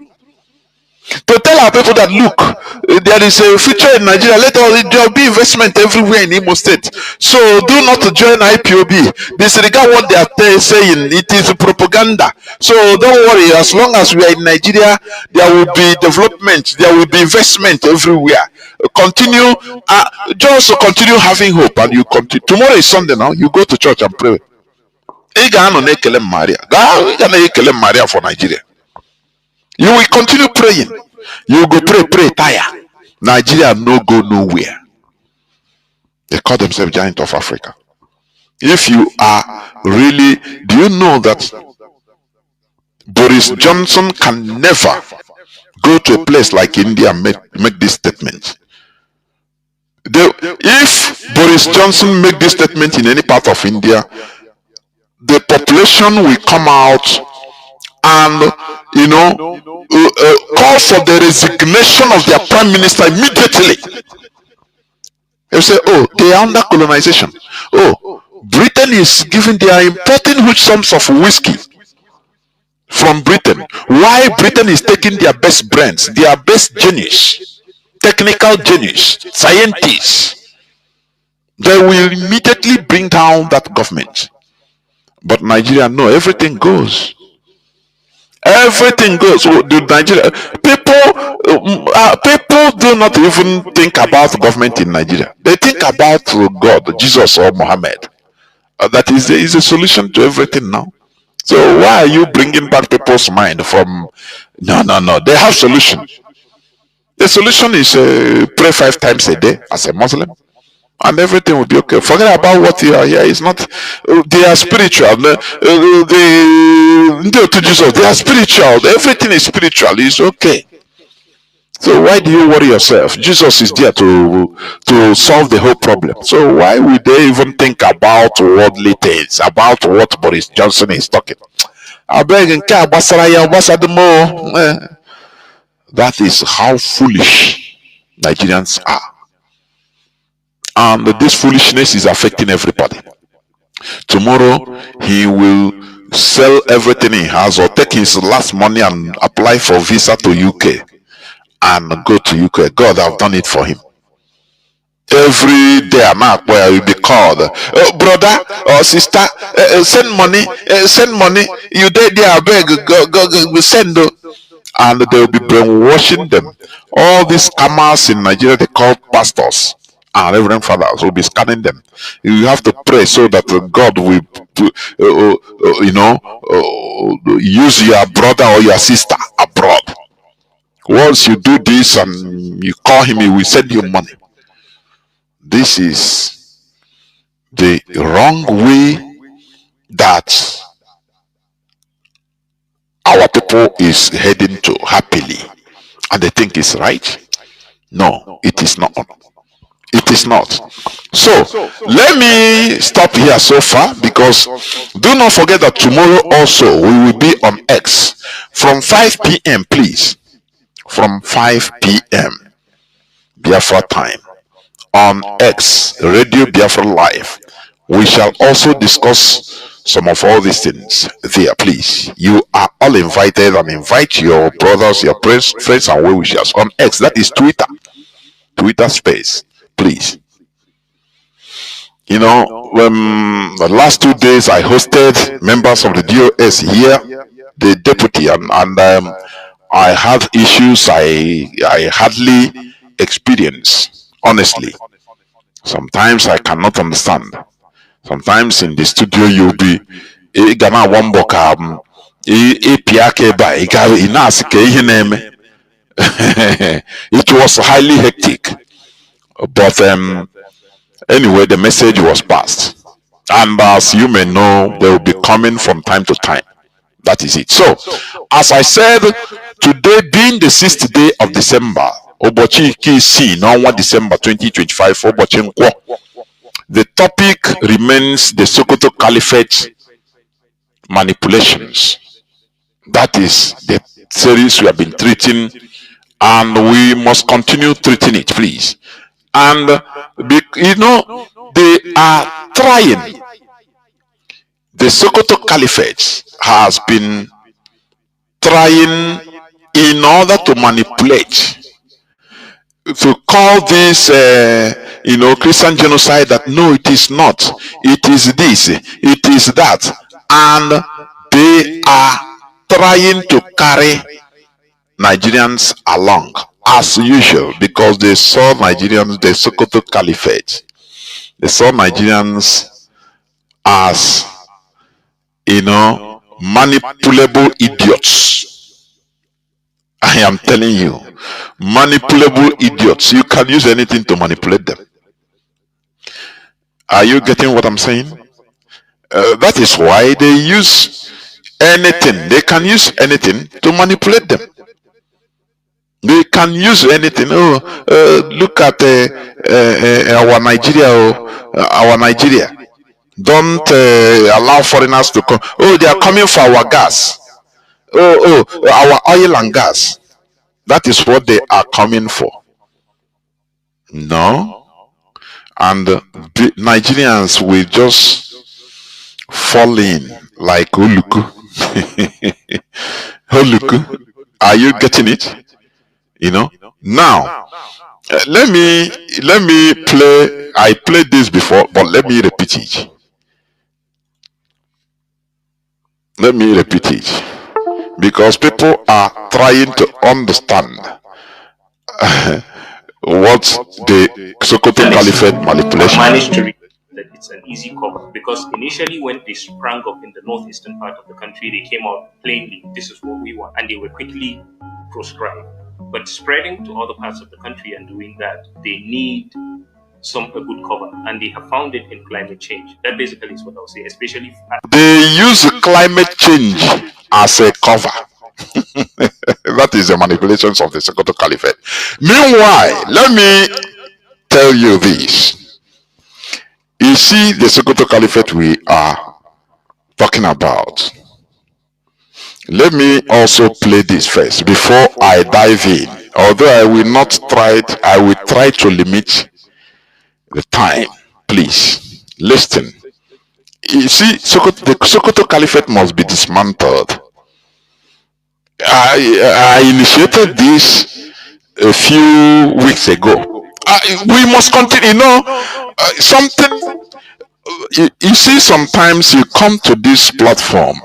To tell our people that look, there is a future in Nigeria. There will be investment everywhere in Imo State. So do not join IPOB. Disregard what they are saying. It is propaganda. So don't worry. As long as we are in Nigeria, there will be development. There will be investment everywhere. Continue. Just continue having hope, and you continue. Tomorrow is Sunday now. You go to church and pray. Maria for Nigeria. You will continue praying. You go pray, tire. Nigeria no go nowhere. They call themselves giant of Africa. If you are really, do you know that Boris Johnson can never go to a place like India and make this statement? If Boris Johnson make this statement in any part of India, the population will come out and call for the resignation of their prime minister immediately. They say, oh, they are under colonization. Oh, Britain is giving, they are importing huge sums of whiskey from Britain. Why Britain is taking their best brands, their best genius, technical genius, scientists. They will immediately bring down that government. But Nigeria, no, everything goes. Everything goes. So the Nigeria people do not even think about government in Nigeria. They think about God, Jesus, or Muhammad. That is a solution to everything now. So why are you bringing back people's mind from? No. They have solution. The solution is pray 5 times a day as a Muslim, and everything will be okay. Forget about what you are here. It's not. They are spiritual. They are spiritual. Everything is spiritual. It's okay. So why do you worry yourself? Jesus is there to solve the whole problem. So why would they even think about worldly things, about what Boris Johnson is talking? That is how foolish Nigerians are. And this foolishness is affecting everybody. Tomorrow he will sell everything he has or take his last money and apply for visa to UK and go to UK. God have done it for him. Every day where will be called, brother or sister, send money, you there, beg, go send. And they will be brainwashing them. All these scammers in Nigeria, they call pastors and reverend fathers, will be scanning them. You have to pray so that God will use your brother or your sister abroad. Once you do this and you call him, he will send you money. This is the wrong way that our people is heading to happily, and they think it's right. No, it is not. It is not. So let me stop here so far, because do not forget that tomorrow also we will be on X from 5 p.m. please, from 5 p.m. Biafra time on X, Radio Biafra Live. We shall also discuss some of all these things there. Please, you are all invited, and invite your brothers, your friends and well wishers on X. That is Twitter space. Please. The last 2 days I hosted members of the DOS here, the deputy, and I had issues I hardly experience, honestly. Sometimes I cannot understand. Sometimes in the studio you'll be it was highly hectic, but anyway, the message was passed, and as you may know, they will be coming from time to time. That is it. So as I said, today being the 6th day of December, Obochi KC, December 2025, The topic remains the Sokoto Caliphate manipulations. That is the series we have been treating, and we must continue treating it, please. And you know, they are trying. The Sokoto Caliphate has been trying, in order to manipulate, to call this Christian genocide, that no, it is not, it is this, it is that, and they are trying to carry Nigerians along as usual, because they saw Nigerians, the Sokoto Caliphate, they saw Nigerians as, manipulable idiots. I am telling you, manipulable idiots. You can use anything to manipulate them. Are you getting what I'm saying? That is why they use anything. They can use anything to manipulate them. They can use anything. Look at our Nigeria. Our Nigeria. Don't allow foreigners to come. Oh, they are coming for our gas. Our oil and gas. That is what they are coming for. No. And the Nigerians will just fall in like Oluku. Oluku. Are you getting it? Now, let me play. I played this before, but let me repeat it. Let me repeat it, because people are trying to understand what the Sokoto Caliphate manipulation. Managed to read that it's an easy cover, because initially when they sprang up in the northeastern part of the country, they came out plainly, this is what we want, and they were quickly proscribed. But spreading to other parts of the country and doing that, they need a good cover, and they have found it in climate change. That basically is what I'll say, especially they use climate change as a cover. That is the manipulations of the Sokoto Caliphate. Meanwhile, let me tell you this. You see, the Sokoto Caliphate we are talking about. Let me also play this first before I dive in. Although I will not try it, I will try to limit the time. Please listen. You see, the Sokoto Caliphate must be dismantled. I initiated this a few weeks ago. We must continue. Something. You see, sometimes you come to this platform.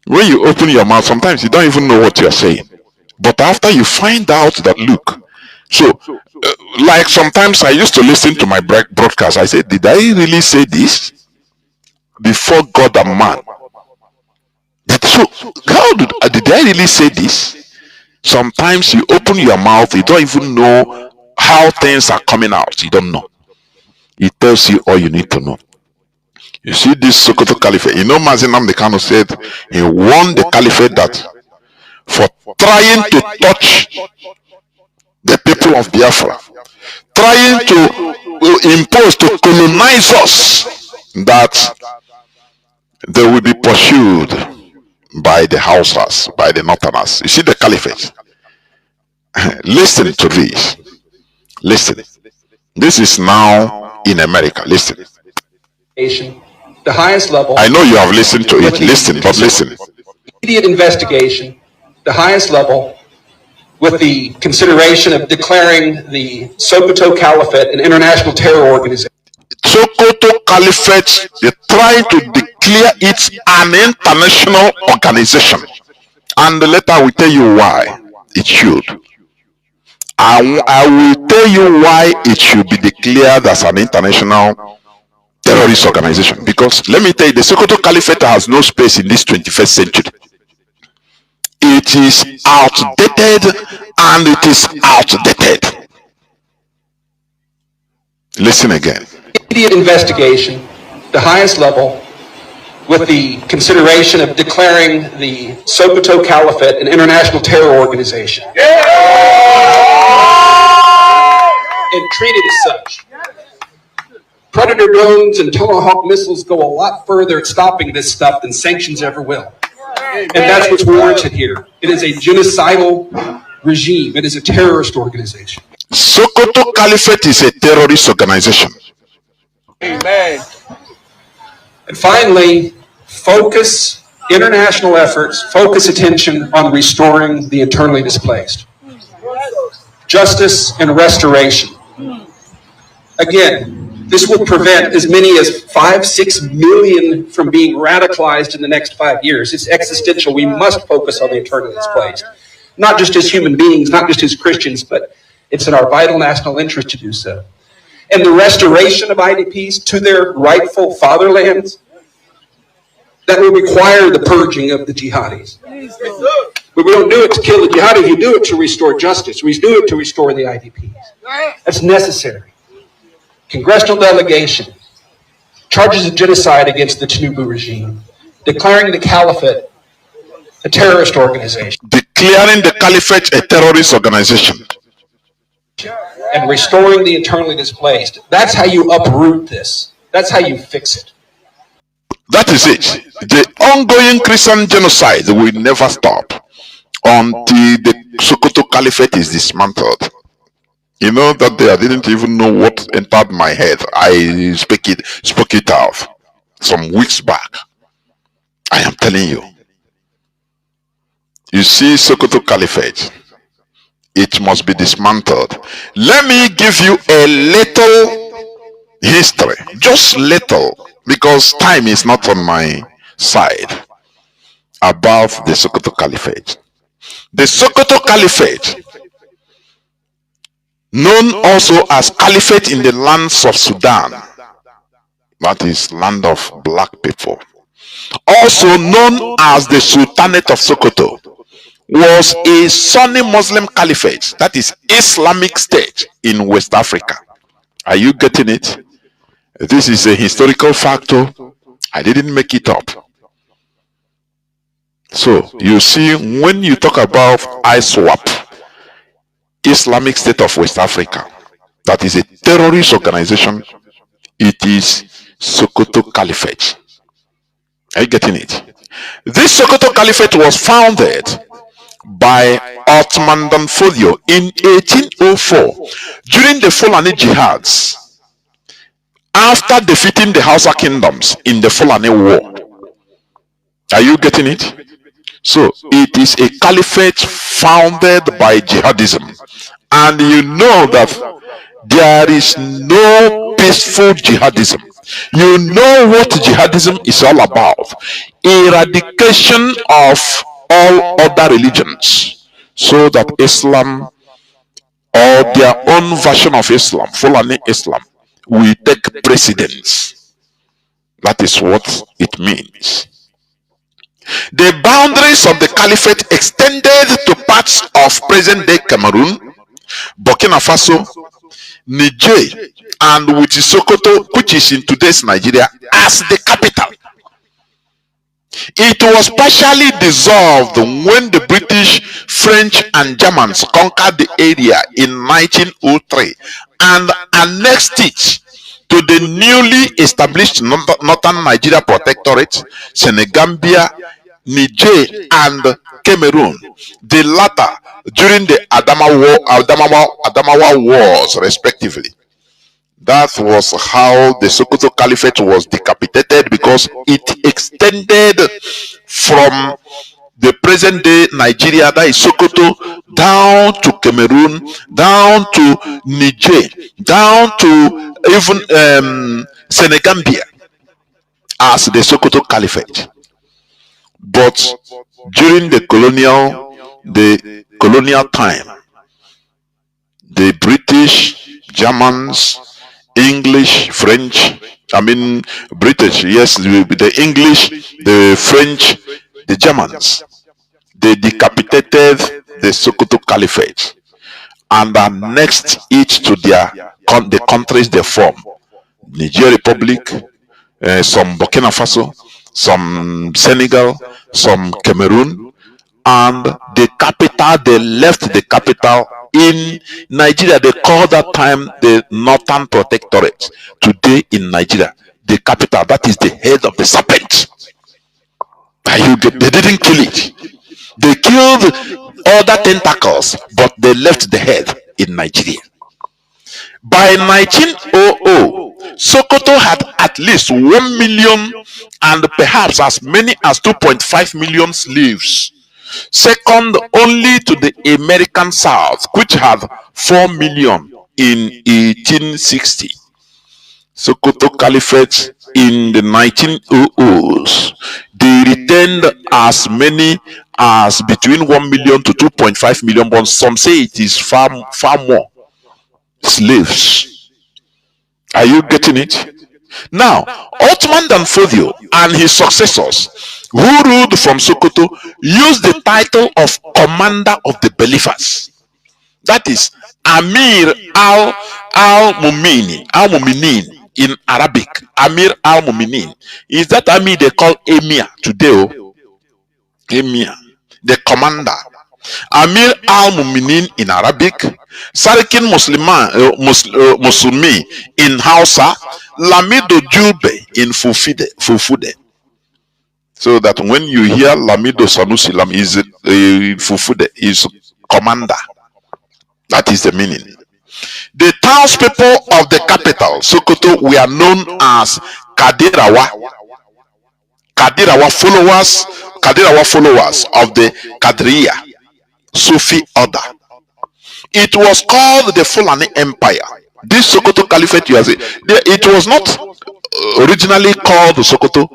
When you open your mouth, sometimes you don't even know what you're saying. But after you find out that, look, so like sometimes I used to listen to my broadcast. I said, did I really say this before God and man? So how did I really say this? Sometimes you open your mouth, you don't even know how things are coming out. You don't know. It tells you all you need to know. You see this Sokoto Caliphate. Mazi Nnamdi Kanu said he won the Caliphate that for trying to touch the people of Biafra, trying to impose, to colonize us, that they will be pursued by the Hausas, by the Northerners. You see the Caliphate. Listen to this. Listen. This is now in America. Listen. The highest level. I know you have listened to it. Listen, but listen. Immediate investigation, the highest level, with the consideration of declaring the Sokoto Caliphate an international terror organization. Sokoto Caliphate, they try to declare it an international organization. And later I will tell you why it should. I will tell you why it should be declared as an international terrorist organization. Because let me tell you, the Sokoto Caliphate has no space in this 21st century. It is outdated, and it is outdated. Listen again. Immediate investigation, the highest level, with the consideration of declaring the Sokoto Caliphate an international terror organization. And treated as such. Predator drones and Tomahawk missiles go a lot further at stopping this stuff than sanctions ever will. And that's what's warranted here. It is a genocidal regime. It is a terrorist organization. Sokoto Caliphate is a terrorist organization. Amen. And finally, focus international efforts, focus attention on restoring the internally displaced. Justice and restoration. Again, this will prevent as many as 5-6 million from being radicalized in the next 5 years. It's existential. We must focus on the internally displaced. Not just as human beings, not just as Christians, but it's in our vital national interest to do so. And the restoration of IDPs to their rightful fatherlands, that will require the purging of the jihadis. But we don't do it to kill the jihadis, we do it to restore justice. We do it to restore the IDPs. That's necessary. Congressional delegation, charges of genocide against the Tinubu regime, declaring the caliphate a terrorist organization. Declaring the caliphate a terrorist organization. And restoring the internally displaced. That's how you uproot this. That's how you fix it. That is it. The ongoing Christian genocide will never stop until the Sokoto Caliphate is dismantled. You know that day I didn't even know what entered my head. I spoke it out some weeks back. I am telling you. You see, Sokoto Caliphate, it must be dismantled. Let me give you a little history, just little, because time is not on my side, about the Sokoto Caliphate. The Sokoto Caliphate, known also as Caliphate in the lands of Sudan, that is land of black people, also known as the Sultanate of Sokoto, was a Sunni Muslim Caliphate, that is Islamic State in West Africa. Are you getting it? This is a historical factor. I didn't make it up. So you see, when you talk about ISWAP, Islamic State of West Africa, that is a terrorist organization, it is Sokoto Caliphate. Are you getting it? This Sokoto Caliphate was founded by Ottoman Dan Fodio in 1804 during the Fulani Jihads, after defeating the Hausa kingdoms in the Fulani War. Are you getting it? So it is a caliphate founded by jihadism, and you know that there is no peaceful jihadism. You know what jihadism is all about: eradication of all other religions, so that Islam, or their own version of Islam, Fulani Islam, will take precedence. That is what it means. The boundaries of the caliphate extended to parts of present-day Cameroon, Burkina Faso, Niger, and with Sokoto, which is in today's Nigeria, as the capital. It was partially dissolved when the British, French, and Germans conquered the area in 1903 and annexed it to the newly established Northern Nigeria Protectorate, Senegambia, Niger, and Cameroon, the latter during the Adamawa Wars, respectively. That was how the Sokoto Caliphate was decapitated, because it extended from the present day Nigeria, that is Sokoto, down to Cameroon, down to Niger, down to even Senegambia, as the Sokoto Caliphate. But during the colonial time, the British, Germans, English, French, British, yes, the English, the French, the Germans, they decapitated the Sokoto Caliphate and annexed it to the countries they form: Niger Republic, some Burkina Faso, some Senegal, some Cameroon, and the capital, they left the capital in Nigeria. They call that time the Northern Protectorate. Today in Nigeria, the capital, that is the head of the serpent. They didn't kill it. They killed other tentacles, but they left the head in Nigeria. By 1900, Sokoto had at least 1 million and perhaps as many as 2.5 million slaves, second only to the American South, which had 4 million in 1860. Sokoto Caliphate in the 1900s, they retained as many as between 1 million to 2.5 million, but some say it is far more slaves. Are you getting it? Now, Ottoman Dan Fodio and his successors, who ruled from Sokoto, used the title of Commander of the Believers. That is Amir al-Muminin in Arabic. Amir al-Muminin is that Amir they call Emir today. Emir, the commander. Amir al-Muminin in Arabic, Sarikin Muslimi in Hausa, Lamido Jube in Fufude. So that when you hear Lamido Sanusi, is Fufude is commander. That is the meaning. The townspeople of the capital, Sokoto, were known as Kadirawa. Kadirawa followers of the Kadriya Sufi order. It was called the Fulani Empire. This Sokoto Caliphate, it was not originally called the Sokoto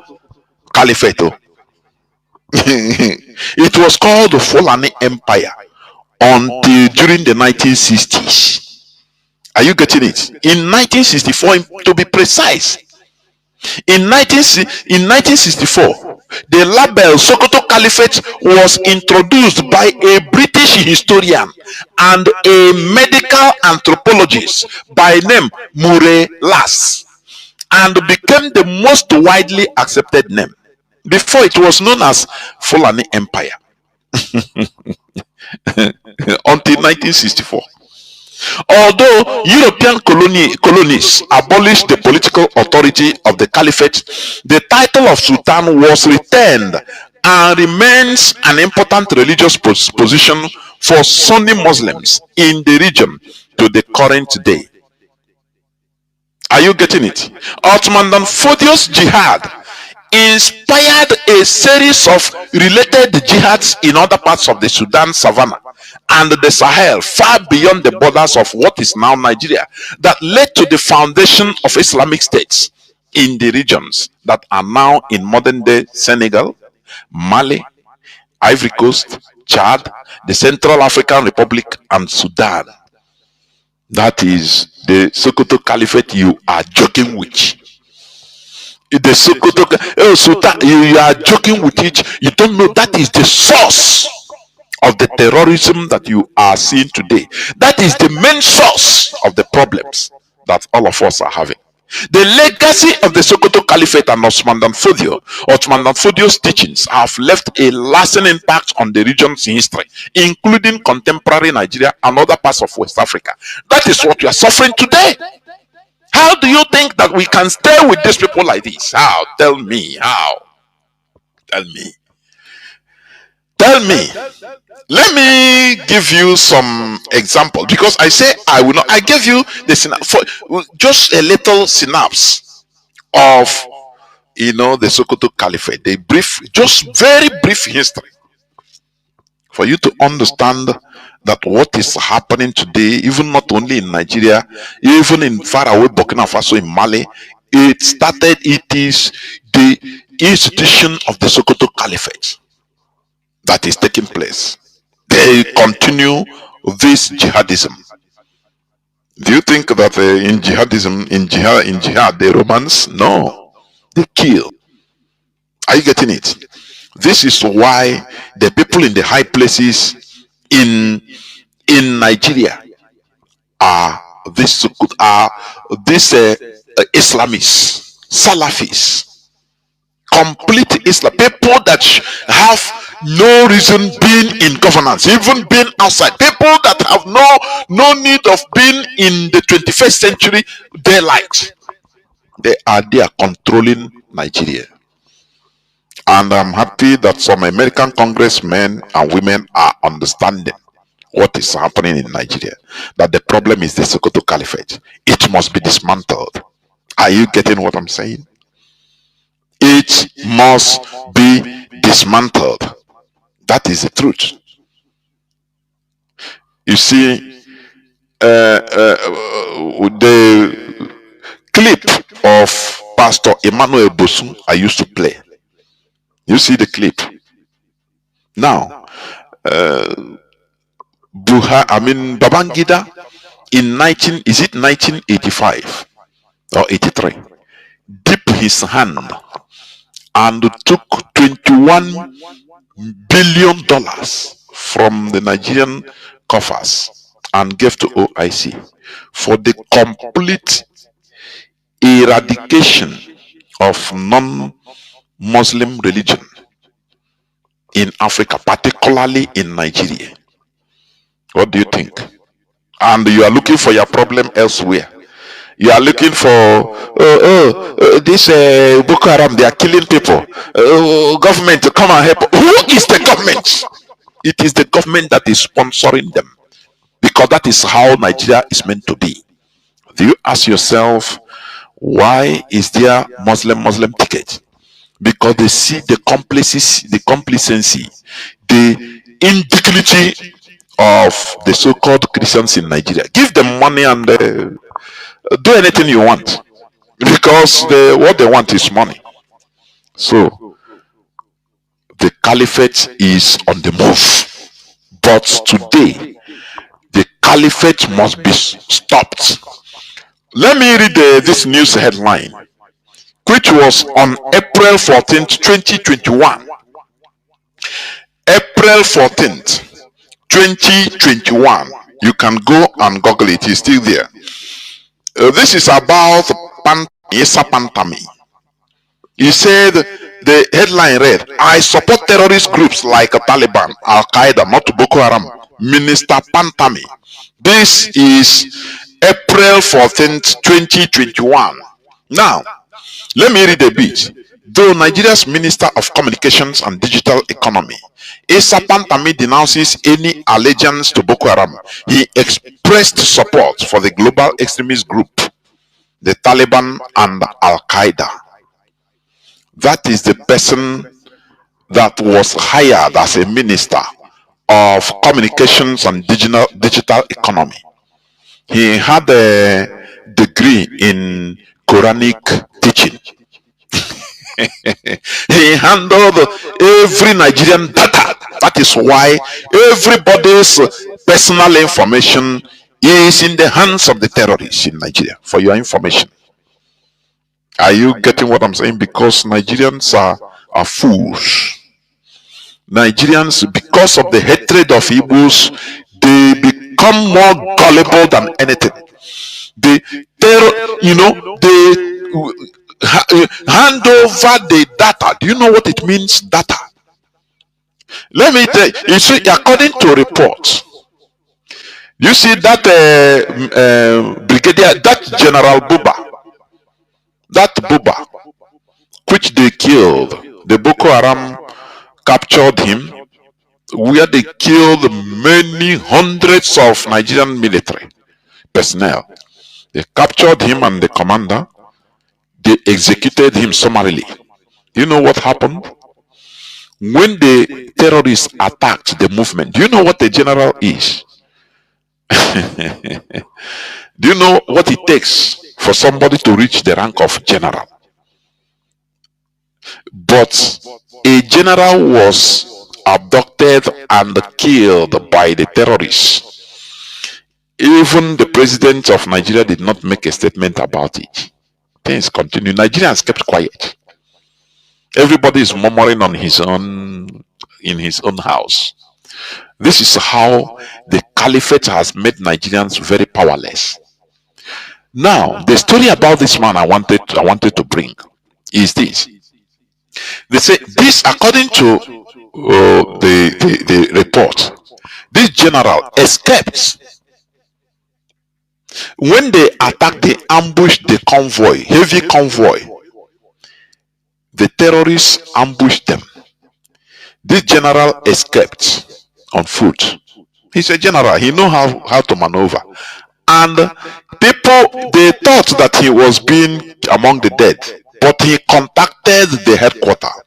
Caliphate. It was called the Fulani Empire until during the 1960s. Are you getting it? In 1964, to be precise, in 1964, the label Sokoto Caliphate was introduced by a British historian and a medical anthropologist by name Murray Lass, and became the most widely accepted name. Before, it was known as Fulani Empire until 1964. Although European colonies abolished the political authority of the caliphate, the title of Sultan was retained and remains an important religious position for Sunni Muslims in the region to the current day. Are you getting it? Ottoman Dan Fodio's jihad inspired a series of related jihads in other parts of the Sudan savannah and the Sahel, far beyond the borders of what is now Nigeria, that led to the foundation of Islamic states in the regions that are now in modern-day Senegal, Mali, Ivory Coast, Chad, the Central African Republic, and Sudan. That is the Sokoto Caliphate you are joking with. The Sokoto, Sultan, you are joking with it. You don't know that is the source of the terrorism that you are seeing today. That is the main source of the problems that all of us are having. The legacy of the Sokoto Caliphate and Ottoman Dan Fodio's teachings have left a lasting impact on the region's history, including contemporary Nigeria and other parts of West Africa. That is what we are suffering today. How do you think that we can stay with these people like this? How? Tell me. How? Tell me. Tell me. Let me give you some examples, because I say I will not. I gave you the just a little synapse of the Sokoto Caliphate. The very brief history for you to understand that what is happening today, even not only in Nigeria, even in faraway Burkina Faso, in Mali, it is the institution of the Sokoto Caliphate that is taking place. They continue this jihadism. Do you think that in jihad, they romance? No, they kill. Are you getting it? This is why the people in the high places in Nigeria are these Islamists, Salafis, complete Islam, people that have no reason being in governance, even being outside. People that have no need of being in the 21st century daylight, they are there controlling Nigeria. And I'm happy that some American congressmen and women are understanding what is happening in Nigeria, that the problem is the Sokoto Caliphate. It must be dismantled. Are you getting what I'm saying? It must be dismantled. That is the truth. You see, the clip of Pastor Emmanuel Bosun I used to play. You see the clip. Now, Babangida in 1985 or 83, dipped his hand and took $21 billion from the Nigerian coffers and gave to OIC for the complete eradication of non-Muslim religion in Africa, particularly in Nigeria. What do you think? And you are looking for your problem elsewhere. You are looking for this Boko Haram, they are killing people. Government to come and help. Who is the government? It is the government that is sponsoring them, because that is how Nigeria is meant to be. Do you ask yourself, why is there Muslim ticket? Because they see the complacency, the indignity of the so-called Christians in Nigeria. Give them money and do anything you want, because what they want is money. So the caliphate is on the move, but today the caliphate must be stopped. Let me read this news headline, which was on April 14th, 2021. April 14th, 2021. You can go and Google it. It's still there. This is about Yesa Pantami. He said, the headline read, I support terrorist groups like Taliban, Al Qaeda, not Boko Haram. Minister Pantami. This is April 14th, 2021. Now, let me read a bit. Though Nigeria's Minister of Communications and Digital Economy, Esa Pantami, denounces any allegiance to Boko Haram, he expressed support for the global extremist group, the Taliban and Al Qaeda. That is the person that was hired as a Minister of Communications and Digital Economy. He had a degree in Quranic teaching. He handled every Nigerian data. That is why everybody's personal information is in the hands of the terrorists in Nigeria, for your information. Are you getting what I'm saying? Because Nigerians are fools. Nigerians, because of the hatred of Igbos, they become more gullible than anything. They hand over the data. Do you know what it means, data? Let me tell you. You see, according to reports, you see that brigadier, that General Buba, which they killed, the Boko Haram captured him, where they killed many hundreds of Nigerian military personnel. They captured him and the commander. They executed him summarily. Do you know what happened? When the terrorists attacked the movement, do you know what a general is? Do you know what it takes for somebody to reach the rank of general? But a general was abducted and killed by the terrorists. Even the president of Nigeria did not make a statement about it. Things continue. Nigerians kept quiet. Everybody is murmuring on his own, in his own house. This is how the caliphate has made Nigerians very powerless. Now, the story about this man I wanted to bring is this. They say this, according to the report. This general escaped. When they attacked, they ambushed the convoy, heavy convoy. The terrorists ambushed them. This general escaped on foot. He's a general. He knows how to maneuver. And people, they thought that he was being among the dead. But he contacted the headquarters.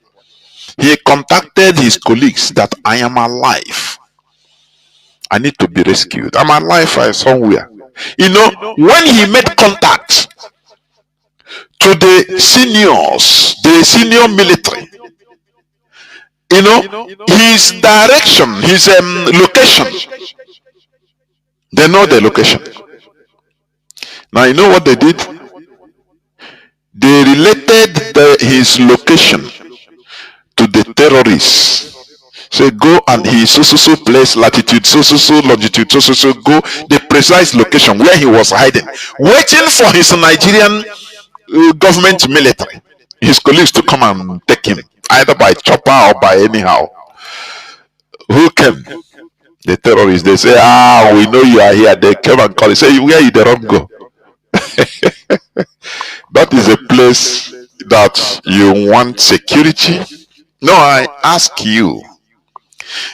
He contacted his colleagues that I am alive. I need to be rescued. I'm alive somewhere. You know, when he made contact to the seniors, the senior military, you know, his direction, his location, they know the location. Now, you know what they did? They related his location to the terrorists. Say, go and he so place, latitude, so longitude, so go the precise location where he was hiding, waiting for his Nigerian government military, his colleagues to come and take him, either by chopper or by anyhow. Who came? The terrorists. They say, we know you are here. They came and called. Say, where you don't go? That is a place that you want security. No, I ask you.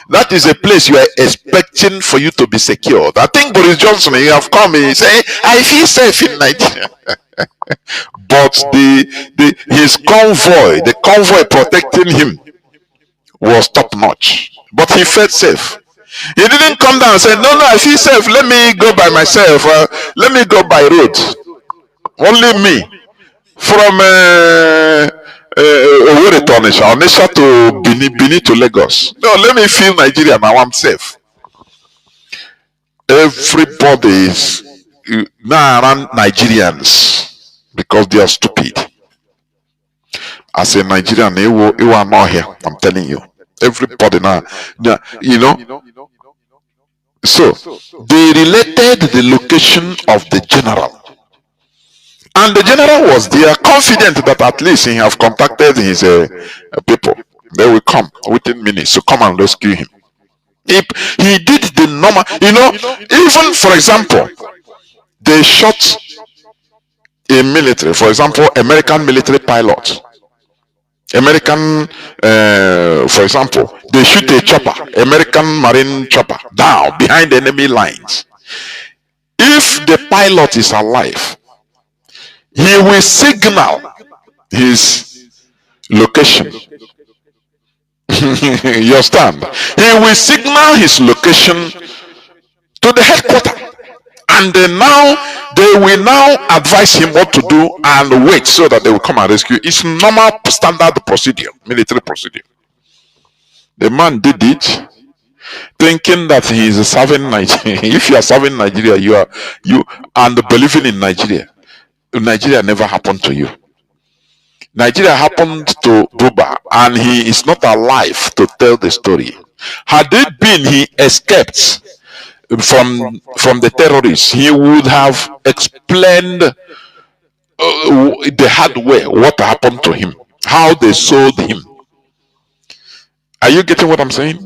That is a place you are expecting for you to be secured. I think Boris Johnson, he have come, he say, I feel safe in Nigeria. But his convoy, the convoy protecting him was top notch. But he felt safe. He didn't come down and say, no, I feel safe. Let me go by myself. Let me go by road. Only me. From Owerri to Onitsha to Benin to Lagos. No, let me feel Nigeria now. I'm safe. Everybody is now around Nigerians because they are stupid. As a Nigerian, you are not here. I'm telling you. Everybody now, you know. So they related the location of the general. And the general was there, confident that at least he have contacted his people. They will come within minutes to come and rescue him. He did the normal, you know, even for example, they shot a military, for example, American military pilot. American, for example, they shoot a chopper, American marine chopper, down behind enemy lines. If the pilot is alive, he will signal his location. You understand? He will signal his location to the headquarters. And then they will now advise him what to do and wait so that they will come and rescue. It's normal standard procedure, military procedure. The man did it thinking that he is serving Nigeria. If you are serving Nigeria, you and believing in Nigeria. Nigeria never happened to you. Nigeria happened to Buba, and he is not alive to tell the story. Had it been he escaped from the terrorists, he would have explained the hard way what happened to him, how they sold him. Are you getting what I'm saying?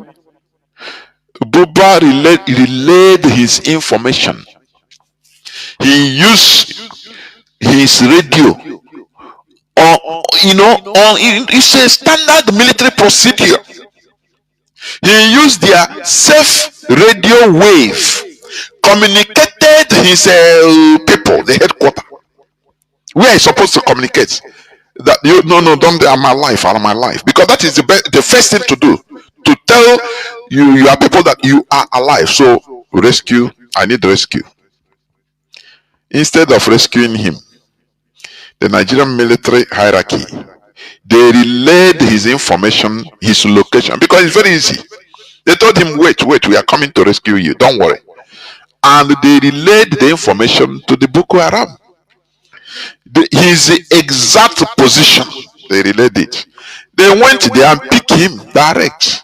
Buba relayed his information. He used his radio, or it's a standard military procedure. He used their safe radio wave, communicated his people, the headquarters, where he's supposed to communicate that don't, I'm alive, because that is the first thing to do, to tell your people that you are alive. So rescue, I need rescue. Instead of rescuing him, the Nigerian military hierarchy, they relayed his information, his location, because it's very easy. They told him, wait, we are coming to rescue you, don't worry. And they relayed the information to the Boko Haram. His exact position, they relayed it. They went there and picked him direct.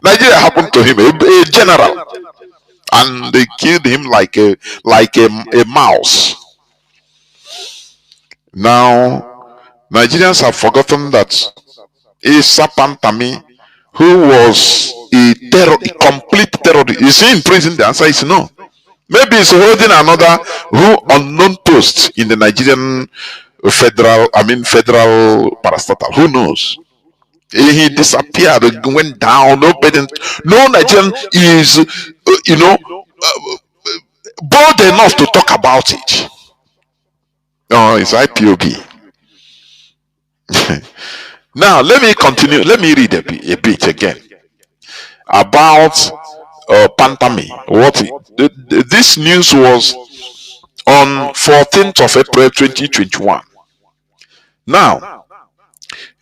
Nigeria happened to him, a general. And they killed him like a mouse. Now, Nigerians have forgotten that Isa Pantami, who was a complete terrorist. Is he in prison? The answer is no. Maybe he's holding another unknown post in the Nigerian federal parastatal. Who knows? He disappeared, went down. No Nigerian is, bold enough to talk about it. Oh, it's IPOB. Now, let me continue. Let me read a bit again about Pantami. This news was on 14th of April 2021. Now,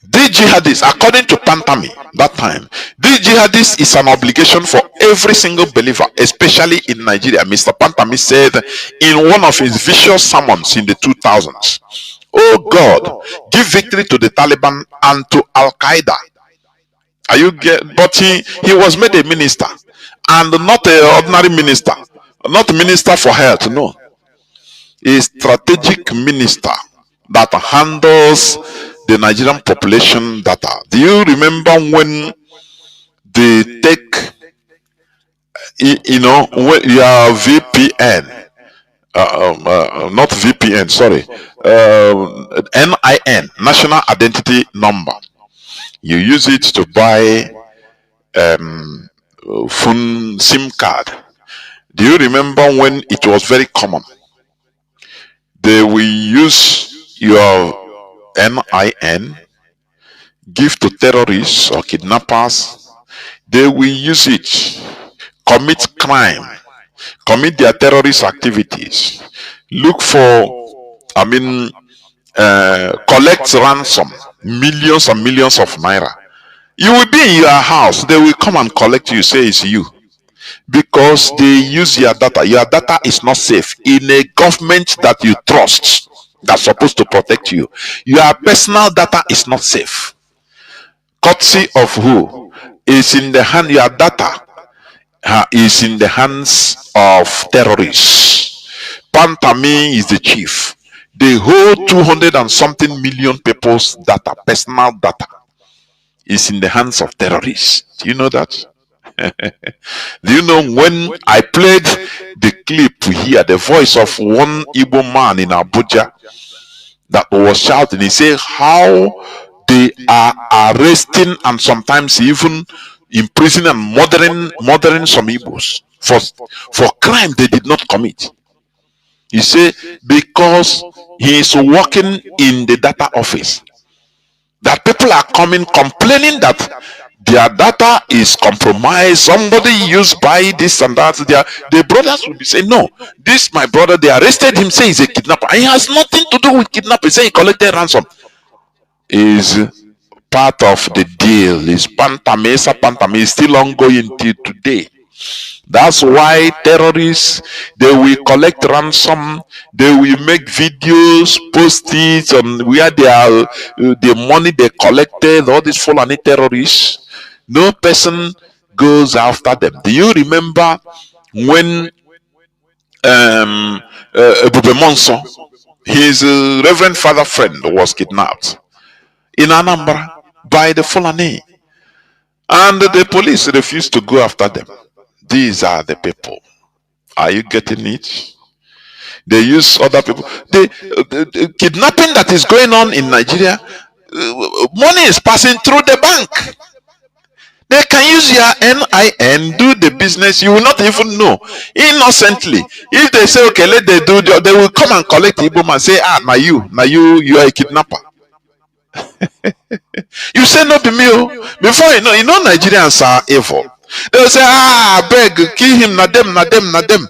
this jihadist, according to Pantami, that time, this jihadist is an obligation for every single believer, especially in Nigeria. Mr. Pantami said in one of his vicious sermons in the 2000s, "Oh God, give victory to the Taliban and to Al Qaeda." Are you get? But he was made a minister, and not an ordinary minister, not a minister for health, no, a strategic minister that handles the Nigerian population data. Do you remember when they take, when your VPN, not VPN, sorry, NIN, National Identity Number, you use it to buy phone SIM card. Do you remember when it was very common? They will use your NIN, give to terrorists or kidnappers. They will use it, commit crime, commit their terrorist activities, look for, collect ransom, millions and millions of naira. You will be in your house, they will come and collect you, say it's you. Because they use your data. Your data is not safe in a government that you trust, that's supposed to protect you. Your personal data is not safe. Courtesy of who? Is in the hand, your data is in the hands of terrorists. Pantami is the chief. The whole 200 and something million people's data, personal data, is in the hands of terrorists. Do you know that? Do you know when I played the clip here, the voice of one Igbo man in Abuja that was shouting, he said how they are arresting and sometimes even imprisoning and murdering some Igbos for crime they did not commit. He said because he is working in the data office, that people are coming complaining that their data is compromised, somebody used by this and that. The brothers will be saying, no, this my brother, they arrested him, say he's a kidnapper. And he has nothing to do with kidnapping, say he collected ransom. Is part of the deal. Is Pantame is still ongoing till today. That's why terrorists, they will collect ransom, they will make videos, post it on where they are, the money they collected, all these Fulani terrorists. No person goes after them. Do you remember when Ebube Monso, his Reverend Father friend, was kidnapped in Anambra by the Fulani, and the police refused to go after them? These are the people. Are you getting it? They use other people. The kidnapping that is going on in Nigeria, money is passing through the bank. They can use your NIN, do the business, you will not even know. Innocently. If they say, okay, let they do, they will come and collect Igbo and say, now you are a kidnapper. You say, no, be me. Before you know Nigerians are evil. They will say, beg, kill him, na them.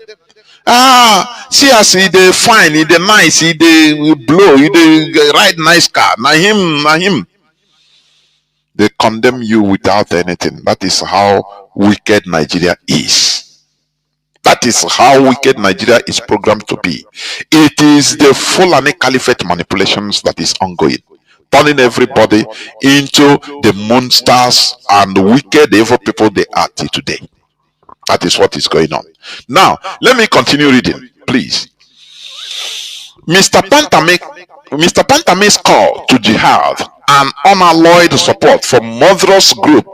See us, he they fine, he they nice, he they blow, he they ride nice car, na him. They condemn you without anything. That is how wicked Nigeria is. That is how wicked Nigeria is programmed to be. It is the Fulani Caliphate manipulations that is ongoing, turning everybody into the monsters and wicked evil people they are till today. That is what is going on. Now, let me continue reading, please. Mr. Pantame's call to jihad and unalloyed support for murderous group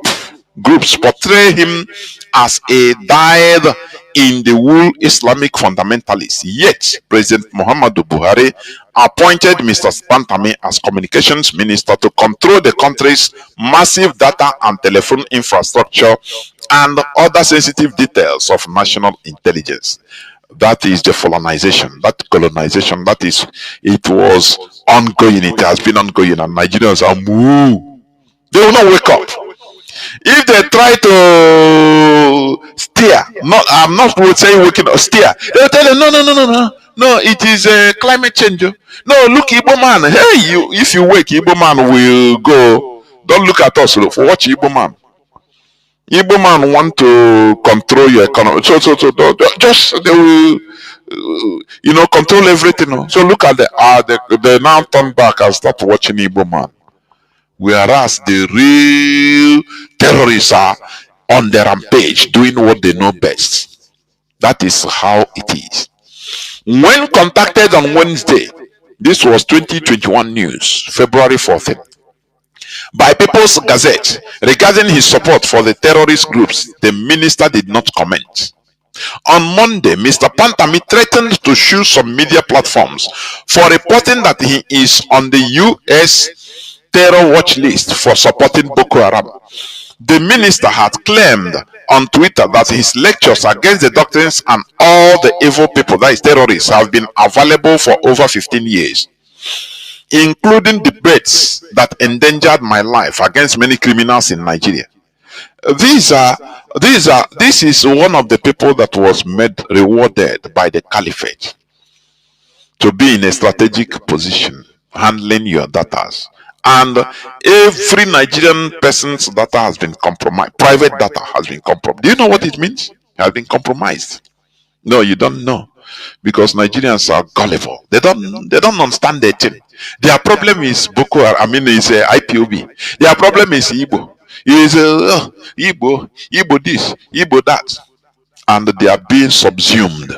groups portray him as a dyed-in-the-wool Islamic fundamentalist. Yet, President Muhammadu Buhari appointed Mr. Pantami as communications minister to control the country's massive data and telephone infrastructure and other sensitive details of national intelligence. That is the colonization, that colonization, that is, it was ongoing, it has been ongoing, and Nigerians are moo. They will not wake up. If they try to steer, not, I'm not saying waking up, steer, they'll tell them, no, it is a climate change. No, look, Igbo man, hey, if you wake, Igbo man will go. Don't look at us, look, watch Igbo man. Igbo man want to control your economy. So just they will, control everything. So look at they now turn back and start watching Igbo man. Whereas the real terrorists are on their rampage, doing what they know best. That is how it is. When contacted on Wednesday, this was 2021 news, February 14th, by People's Gazette regarding his support for the terrorist groups, the minister did not comment. On Monday, Mr. Pantami threatened to sue some media platforms for reporting that he is on the US terror watch list for supporting Boko Haram. The minister had claimed on Twitter that his lectures against the doctrines and all the evil people, that is terrorists, have been available for over 15 years. Including debates that endangered my life against many criminals in Nigeria. This is one of the people that was made rewarded by the caliphate to be in a strategic position, handling your data. And every Nigerian person's data has been compromised. Private data has been compromised. Do you know what it means? It has been compromised. No, you don't know. Because Nigerians are gullible. They don't understand their thing. Their problem is Boko Haram. I mean, it's IPOB. Their problem is Igbo. Is Igbo this, Igbo that, and they are being subsumed.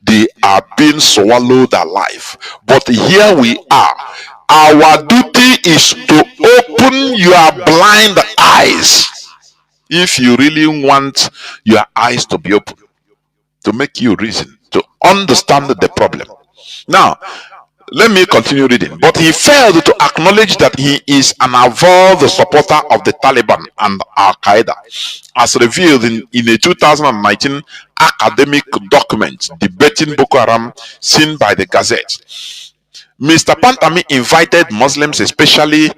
They are being swallowed alive. But here we are. Our duty is to open your blind eyes. If you really want your eyes to be open, to make you reason, to understand the problem. Now, let me continue reading. But he failed to acknowledge that he is an avowed supporter of the Taliban and Al-Qaeda, as revealed in a 2019 academic document debating Boko Haram seen by the Gazette. Mr. Pantami invited Muslims, especially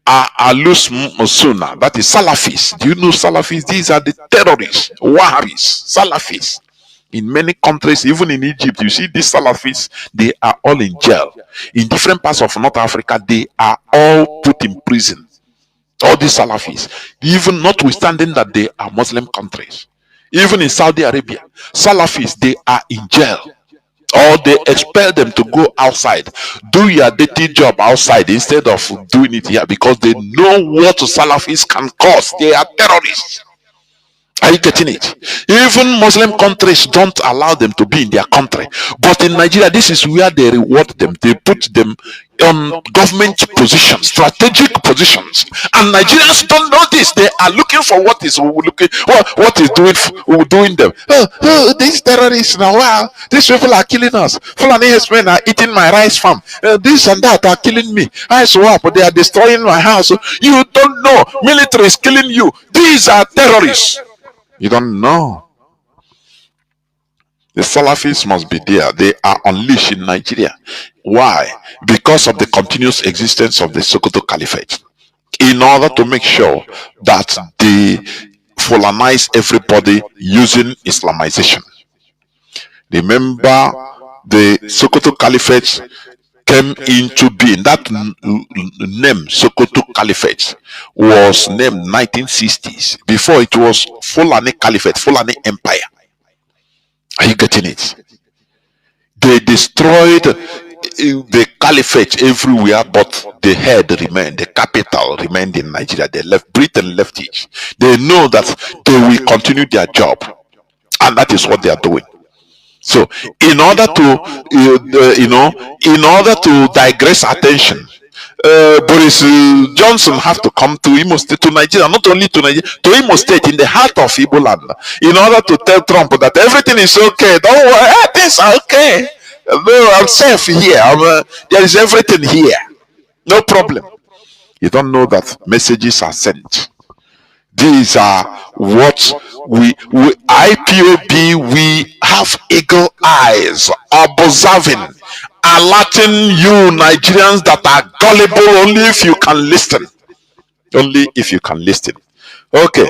Alus Musuna, that is Salafis. Do you know Salafis? These are the terrorists, Wahhabis, Salafis. In many countries, even in Egypt, you see these Salafis, they are all in jail. In different parts of North Africa, they are all put in prison. All these Salafis, even notwithstanding that they are Muslim countries. Even in Saudi Arabia, Salafis, they are in jail. Or they expel them to go outside, do your dirty job outside instead of doing it here, because they know what Salafis can cause. They are terrorists. Are you getting it? Even Muslim countries don't allow them to be in their country. But in Nigeria, this is where they reward them. They put them on government positions, strategic positions. And Nigerians don't know this. They are looking for what is doing them. These terrorists now, wow, these people are killing us. Fulani men are eating my rice farm. This and that are killing me. I swap, they are destroying my house. You don't know. Military is killing you. These are terrorists. You don't know. The Salafis must be there. They are unleashed in Nigeria. Why? Because of the continuous existence of the Sokoto Caliphate. In order to make sure that they Fulanize everybody using Islamization. Remember, the Sokoto Caliphate came into being. That name Sokoto Caliphate was named 1960s. Before it was Fulani Caliphate, Fulani Empire. Are you getting it? They destroyed the caliphate everywhere, but the head remained, the capital remained in Nigeria. They left, Britain left it. They know that they will continue their job, and that is what they are doing. So, in order to, in order to digress attention, Boris Johnson have to come to Imo State, to Nigeria, not only to Nigeria, to Imo State, in the heart of Igbo land, in order to tell Trump that everything is okay. Don't worry, things are okay. No, I'm safe here. There is everything here. No problem. You don't know that messages are sent. These are what we IPOB, we have eagle eyes observing, alerting you Nigerians that are gullible only if you can listen. Only if you can listen. Okay,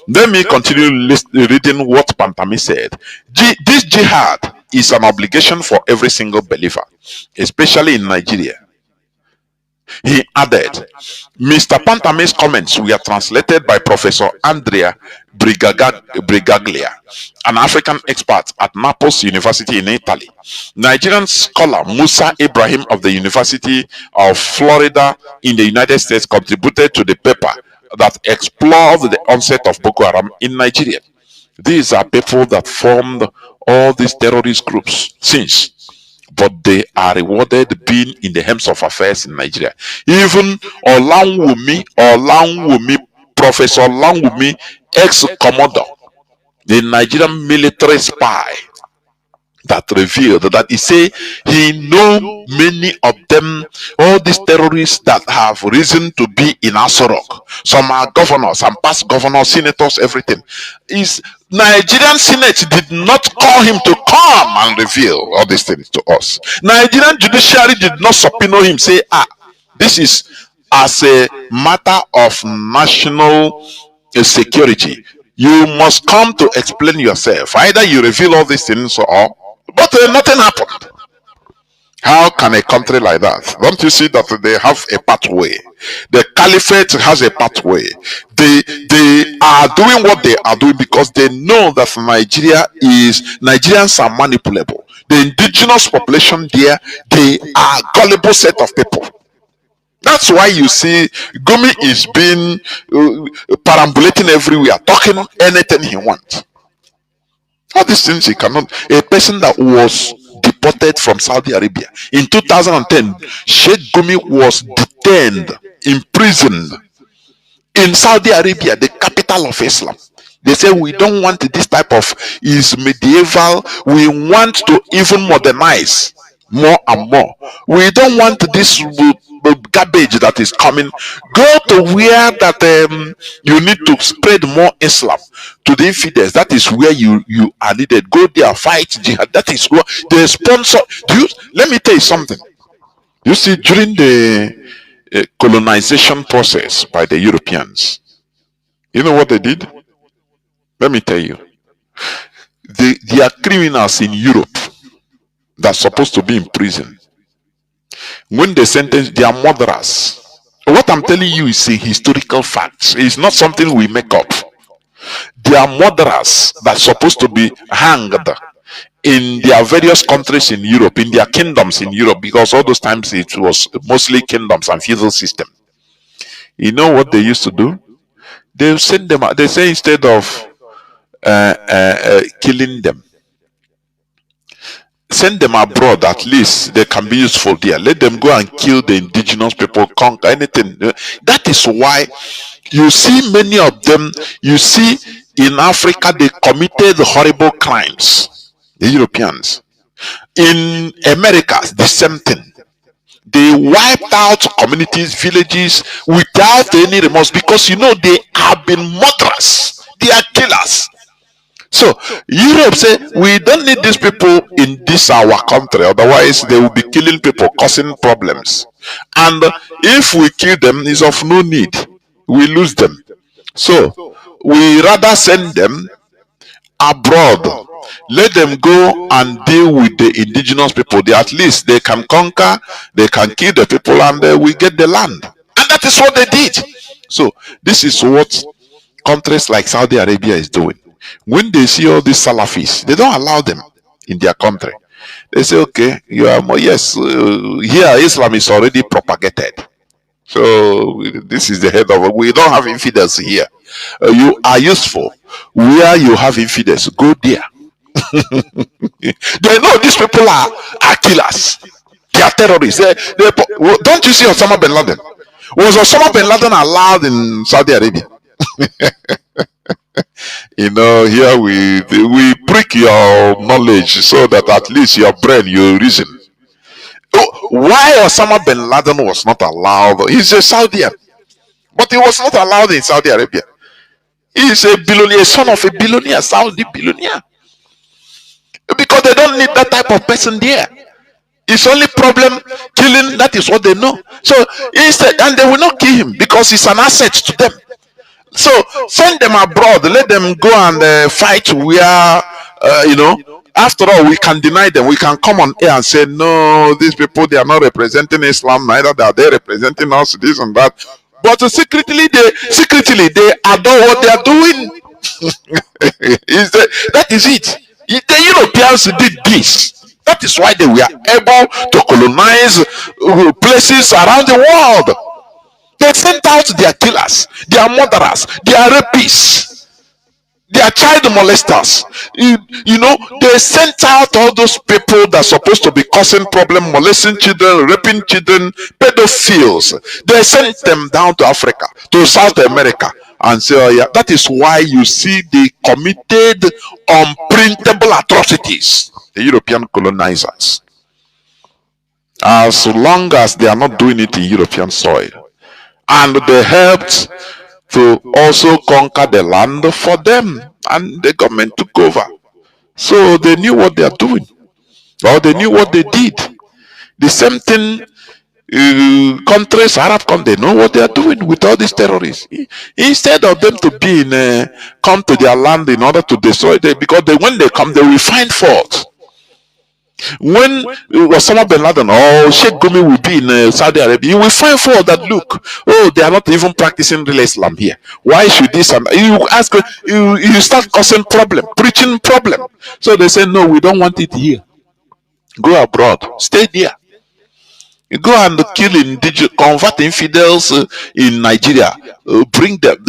let me continue reading what Pantami said. This jihad is an obligation for every single believer, especially in Nigeria. He added, Mr. Pantami's comments were translated by Professor Andrea Brigaglia, an African expert at Naples University in Italy. Nigerian scholar Musa Ibrahim of the University of Florida in the United States contributed to the paper that explored the onset of Boko Haram in Nigeria. These are people that formed all these terrorist groups since, but they are rewarded being in the helms of affairs in Nigeria. Even Olawumi, Professor Olawumi, ex-commodore, the Nigerian military spy, that revealed that he say he know many of them, all these terrorists that have risen to be in Asorok. Some are governors and past governors, senators, everything. Is Nigerian Senate did not call him to come and reveal all these things to us. Nigerian judiciary did not subpoena him, say, this is as a matter of national security. You must come to explain yourself. Either you reveal all these things or but nothing happened. How can a country like that? Don't you see that they have a pathway? The caliphate has a pathway. They are doing what they are doing because they know that Nigerians are manipulable. The indigenous population there, they are gullible set of people. That's why you see Gumi is being perambulating everywhere, talking anything he wants. All these things he cannot. A person that was deported from Saudi Arabia in 2010, Sheikh Gumi was detained, imprisoned in Saudi Arabia, the capital of Islam. They say we don't want this type of is medieval. We want to even modernize more and more. We don't want this garbage that is coming. Go to where that you need to spread more Islam to the infidels. That is where you are needed. Go there, fight jihad. That is what they sponsor. Let me tell you something. You see, during the colonization process by the Europeans, you know what they did? Let me tell you. They are criminals in Europe that's supposed to be in prison. When they sentence their murderers, what I'm telling you is a historical fact. It's not something we make up. Their murderers that's supposed to be hanged in their various countries in Europe, in their kingdoms in Europe, because all those times it was mostly kingdoms and feudal system. You know what they used to do? They send them out. They say instead of killing them, send them abroad. At least they can be useful there. Let them go and kill the indigenous people, conquer anything. That is why you see many of them. You see in Africa they committed horrible crimes. The Europeans. In America, the same thing. They wiped out communities, villages without any remorse because you know they have been murderers. They are killers. So Europe say we don't need these people in this our country, otherwise they will be killing people, causing problems. And if we kill them, it's of no need. We lose them. So we rather send them abroad. Let them go and deal with the indigenous people. At least they can conquer, they can kill the people, and we get the land. And that is what they did. So this is what countries like Saudi Arabia is doing. When they see all these Salafis, they don't allow them in their country. They say, okay, you are more, yes, here Islam is already propagated. So this is the head of it. We don't have infidels here. You are useful. Where you have infidels, go there. They know these people are killers. They are terrorists. Don't you see Osama bin Laden? Was Osama bin Laden allowed in Saudi Arabia? You know, here we prick your knowledge so that at least your brain, you reason. Why Osama bin Laden was not allowed? He's a Saudian, but he was not allowed in Saudi Arabia. He's a billionaire, son of a billionaire, Saudi billionaire. Because they don't need that type of person there. It's only problem killing, that is what they know. So instead, and they will not kill him because it's an asset to them. So send them abroad, let them go and fight where, you know, after all, we can deny them. We can come on air and say, no, these people, they are not representing Islam, neither are they representing us, this and that. But secretly they adore what they are doing. That is it. The Europeans did this. That is why they were able to colonize places around the world. They sent out their killers, their murderers, their rapists, their child molesters. You know, they sent out all those people that are supposed to be causing problem, molesting children, raping children, pedophiles. They sent them down to Africa, to South America, and say, oh yeah, that is why you see they committed unprintable atrocities, the European colonizers. As long as they are not doing it in European soil, and they helped to also conquer the land for them, and the government took over. So they knew what they are doing, or they knew what they did. The same thing, countries, Arab countries, they know what they are doing with all these terrorists. Instead of them to be in, come to their land in order to destroy them, because when they come, they will find fault. When Osama bin Laden or Sheikh Gumi will be in Saudi Arabia, you will find fault that, look, oh, they are not even practicing real Islam here. Why should this? And you ask, you start causing problem, preaching problem. So they say, no, we don't want it here. Go abroad, stay there. You go and kill indigenous, convert infidels in Nigeria, bring them,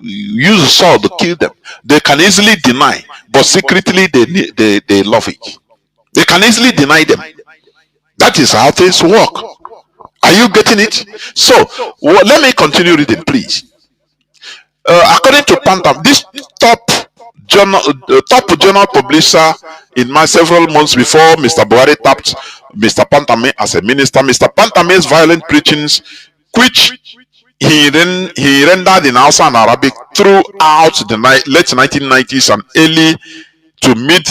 use a sword to kill them. They can easily deny, but secretly they love it. They can easily deny them. That is how things work. Are you getting it? So, let me continue reading, please. According to Pantam, this top journal publisher in several months before Mr. Buhari tapped Mr. Pantame as a minister, Mr. Pantame's violent preachings, which he rendered in Hausa and Arabic throughout the late 1990s and early to mid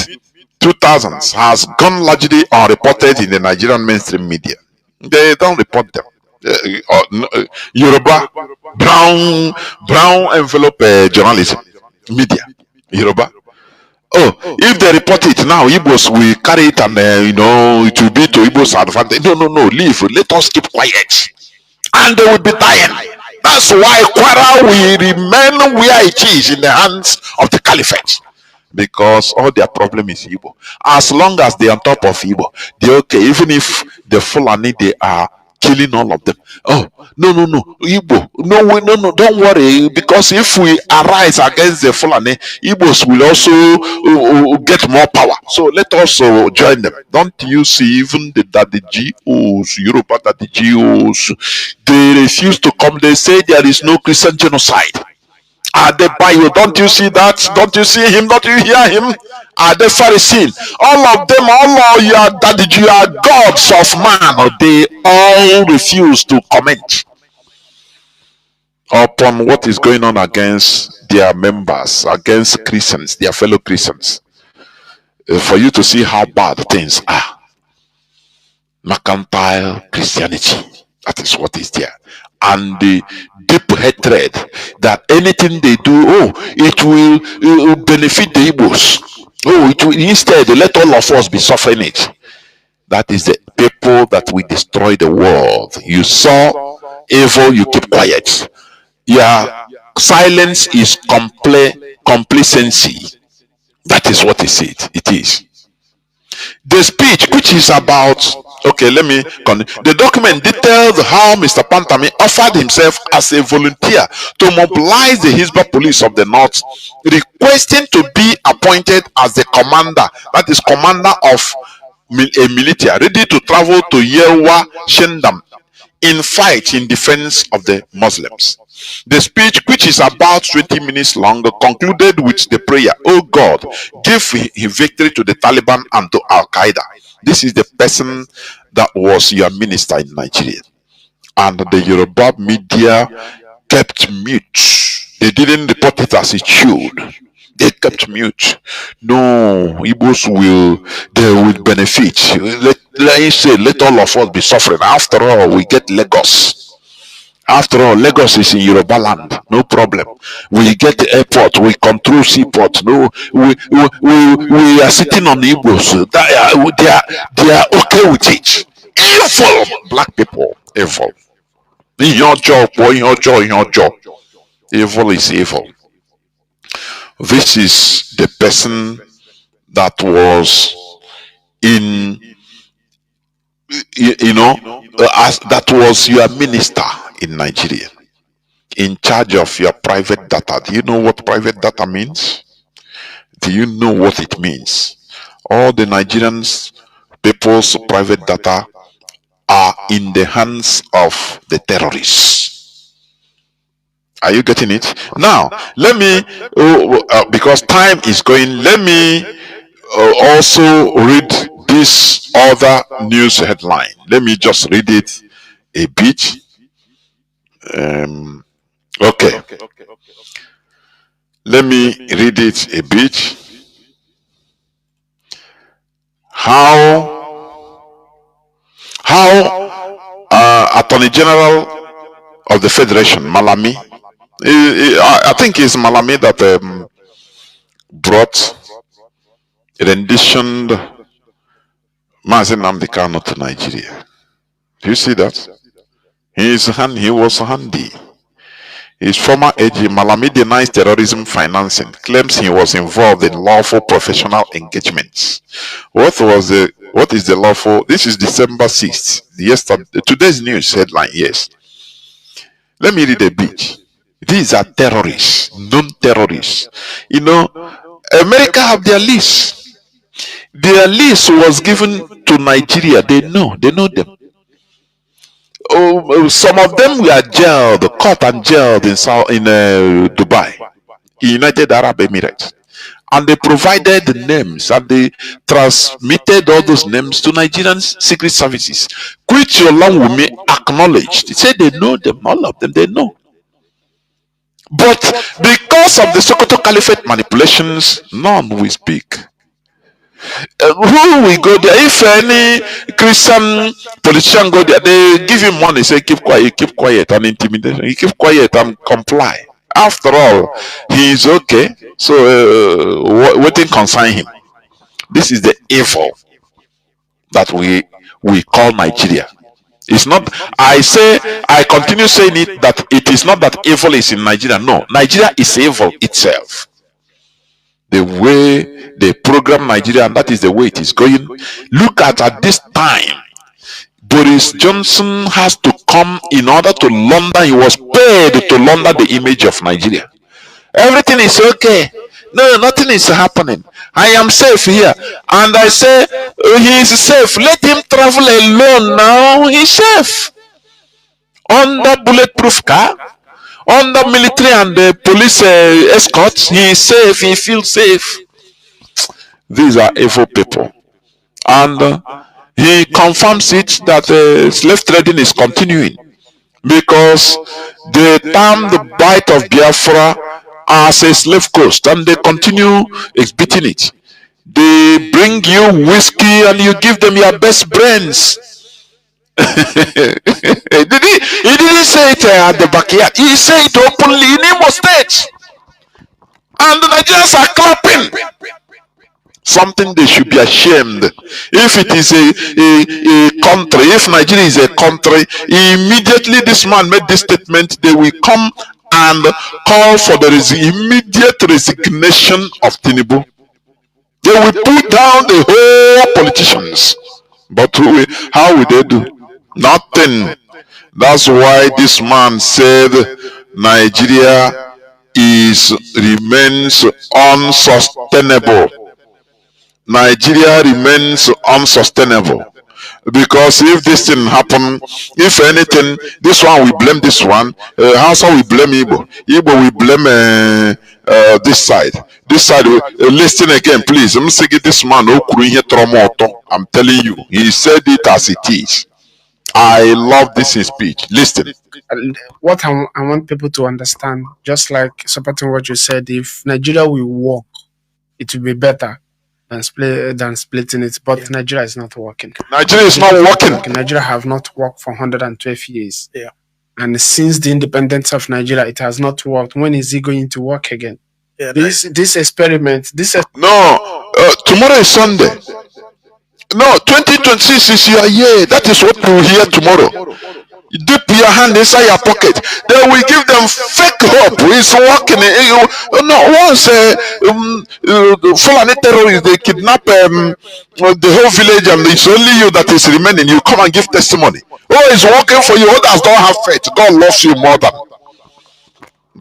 2000s, has gone largely unreported in the Nigerian mainstream media. They don't report them. Yoruba, brown envelope journalism, media, Yoruba. Oh, if they report it now, Igbos will carry it and you know, it will be to Igbos' advantage. No, leave. Let us keep quiet, and they will be dying. That's why Kwara will remain where it is, in the hands of the caliphate. Because all their problem is Igbo. As long as they are on top of Igbo, they're okay. Even if the Fulani, they are killing all of them. Oh, no, Igbo. No, don't worry. Because if we arise against the Fulani, Igbos will also get more power. So let us join them. Don't you see even the Daddy GOs, Yoruba Daddy GOs, they refuse to come. They say there is no Christian genocide. Adebayo, don't you see that? Don't you see him? Don't you hear him? The Pharisee, all of them, all of your daddy, you are gods of man. They all refuse to comment upon what is going on against their members, against Christians, their fellow Christians. For you to see how bad things are. Mercantile Christianity. That is what is there. And the deep hatred that anything they do, it will benefit the Igbos. It will, instead, let all of us be suffering it. That is the people that will destroy the world. You saw evil, you keep quiet. Your silence is complacency. That is what it is. The speech, which is about, okay, let me continue. The document details how Mr. Pantami offered himself as a volunteer to mobilize the Hisbah police of the North, requesting to be appointed as the commander, that is commander of a military ready to travel to Yerwa Shendam in fight in defense of the Muslims. The speech, which is about 20 minutes long, concluded with the prayer, "Oh God, give victory to the Taliban and to Al Qaeda." This is the person that was your minister in Nigeria. And the Yoruba media kept mute. They didn't report it as it should. They kept mute. No, Igbos they will benefit. Let all of us be suffering. After all, we get Lagos. After all, Lagos is in Yoruba land. No problem. We get the airport. We control seaport. No, we are sitting on the Igbos. They are okay with it. Evil black people. Evil. In your job, boy, in your job, in your job. Evil is evil. This is the person that was in, as that was your minister in Nigeria, in charge of your private data. Do you know what private data means? Do you know what it means? All the Nigerians people's private data are in the hands of the terrorists. Are you getting it? Now, let me, because time is going, let me also read this other news headline. Let me just read it a bit. Okay. Let me read it a bit. How Attorney General of the Federation, Malami, I think it's Malami that brought, renditioned Mazi Nnamdi Kanu to Nigeria. Do you see that? He was handy. His former AG, Malami, denies terrorism financing, claims he was involved in lawful professional engagements. What is the lawful? This is December 6th. Today's news headline, yes. Let me read a bit. These are terrorists, non-terrorists. America have their list. Their list was given to Nigeria. They know them. Some of them were jailed, caught and jailed in Dubai, United Arab Emirates, and they provided the names and they transmitted all those names to Nigerian secret services, which along with me acknowledged. They said they know them, all of them, they know. But because of the Sokoto Caliphate manipulations, none will speak. Who will go there? If any Christian politician go there, they give him money, say keep quiet, and intimidation. He keep quiet and comply. After all, he is okay. So waiting concern him. This is the evil that we call Nigeria. It's not. I continue saying it, that it is not that evil is in Nigeria. No, Nigeria is evil itself. The way they program Nigeria, and that is the way it is going. Look at this time, Boris Johnson has to come in order to launder. He was paid to launder the image of Nigeria. Everything is okay. No, nothing is happening. I am safe here. And I say, he is safe. Let him travel alone now. He's safe. Under bulletproof car, under military and police escorts, he is safe. He feels safe. These are evil people. And he confirms it that slave trading is continuing, because they term the bite of Biafra as a slave coast, and they continue exhibiting it. They bring you whiskey and you give them your best brains. He didn't say it at the backyard. He said it openly in Imo State. And the Nigerians are clapping. Something they should be ashamed. If it is a country, if Nigeria is a country, immediately this man made this statement, they will come and call for the immediate resignation of Tinubu. They will put down the whole politicians. But how will they do? Nothing. That's why this man said Nigeria remains unsustainable. Nigeria remains unsustainable. Because if this thing happen, if anything, this one we blame this one. Hausa we blame Igbo. Igbo we blame this side. This side, listen again, please. I'm saying this man, I'm telling you, he said it as it is. I love this in speech. Listen. What I want people to understand, just like supporting what you said, if Nigeria will work, it will be better than splitting it. But Nigeria is not working. Nigeria is not working. Nigeria have not worked for 112 years. Yeah. And since the independence of Nigeria, it has not worked. When is it going to work again? Yeah, This experiment, No, tomorrow is Sunday. No, 2026 is your year. That is what we'll hear tomorrow. You dip your hand inside your pocket. Then we give them fake hope. It's working. No, once Fulani terrorists, they kidnap the whole village and it's only you that is remaining. You come and give testimony. Oh, it's working for you. Others don't have faith. God loves you more than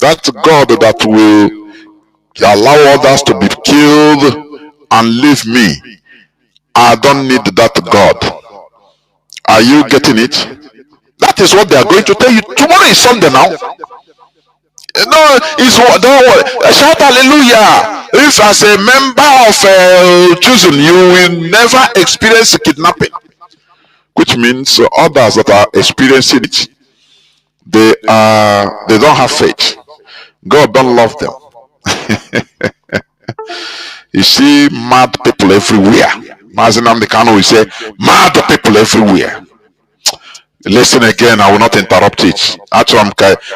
that. God that will allow others to be killed and leave me. I don't need that God. Are you getting it? That is what they are going to tell you. Tomorrow is Sunday now. No, it's what? Don't worry. Shout hallelujah. If as a member of chosen, you will never experience kidnapping, which means others that are experiencing it, they don't have faith. God don't love them. You see mad people everywhere. Mazi Nnamdi Kanu will say, mad people everywhere. Listen again, I will not interrupt it. Actually,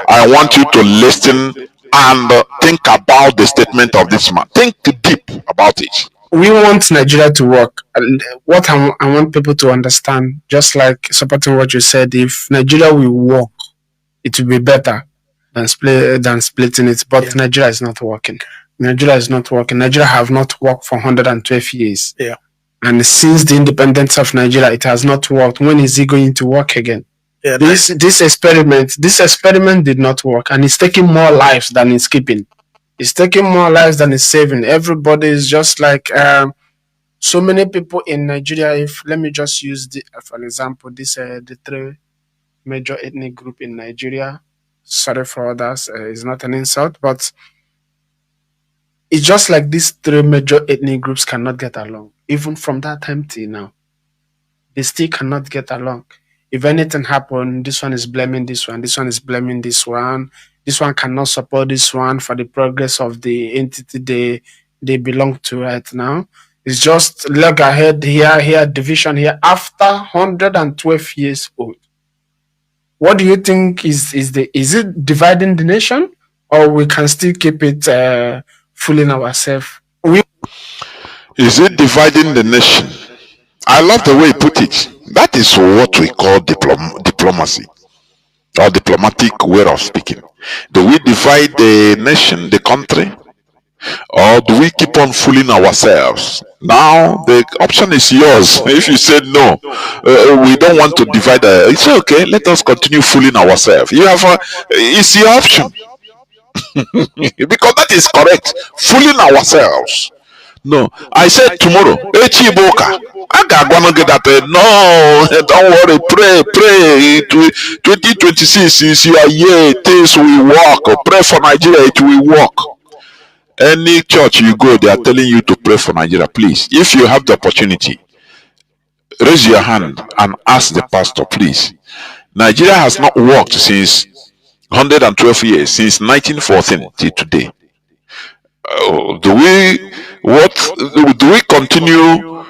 I want you to listen and think about the statement of this man. Think deep about it. We want Nigeria to work. And what I want people to understand, just like supporting what you said, if Nigeria will work, it will be better than splitting it. But Nigeria is not working. Nigeria is not working. Nigeria have not worked for 112 years. Yeah. And since the independence of Nigeria, it has not worked. When is it going to work again? Yeah, This experiment did not work, and it's taking more lives than it's keeping. It's taking more lives than it's saving. Everybody is just like so many people in Nigeria. If let me just use for example, the three major ethnic group in Nigeria. Sorry for others, it's not an insult, but it's just like these three major ethnic groups cannot get along. Even from that time till now, they still cannot get along. If anything happens, this one is blaming this one, this one is blaming this one cannot support this one for the progress of the entity they belong to right now. It's just leg ahead here, division here, after 112 years old. What do you think is it dividing the nation, or we can still keep it fooling ourselves? Is it dividing the nation? I love the way he put it. That is what we call diplomacy, or diplomatic way of speaking. Do we divide the nation, the country, or do we keep on fooling ourselves? Now the option is yours. If you said no, we don't want to divide. It's okay. Let us continue fooling ourselves. You have it's your option because that is correct. Fooling ourselves. No, I said tomorrow. Echiboka. I got one get that. No, don't worry. Pray. 2026 is your year. Things will work. Pray for Nigeria. It will work. Any church you go, they are telling you to pray for Nigeria. Please, if you have the opportunity, raise your hand and ask the pastor, please. Nigeria has not worked since 112 years, since 1914 till today. Do we continue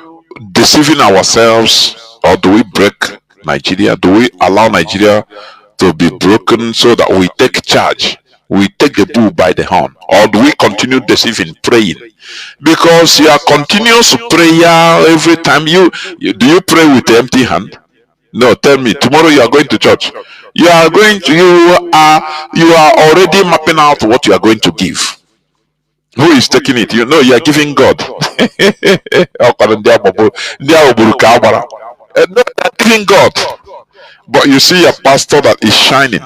deceiving ourselves, or do we break Nigeria? Do we allow Nigeria to be broken so that we take charge? We take the bull by the horn, or do we continue deceiving, praying? Because your continuous prayer every time do you pray with the empty hand? No, tell me. Tomorrow you are going to church. You are already mapping out what you are going to give. Who is taking it? You know you are giving God. No, they are giving God. But you see a pastor that is shining.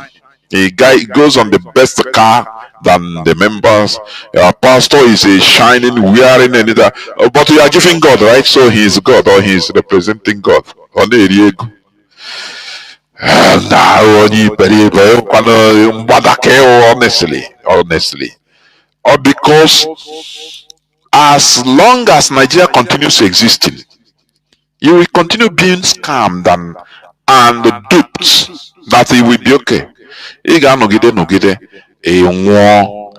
A guy goes on the best car, than the members. Our pastor is a shining, wearing and that. But we are giving God, right? So he is God, or he is representing God. Honestly, honestly. Or because as long as Nigeria continues existing, you will continue being scammed and duped that it will be okay. Ị ga-anọgide nọgide, ị nwụọ,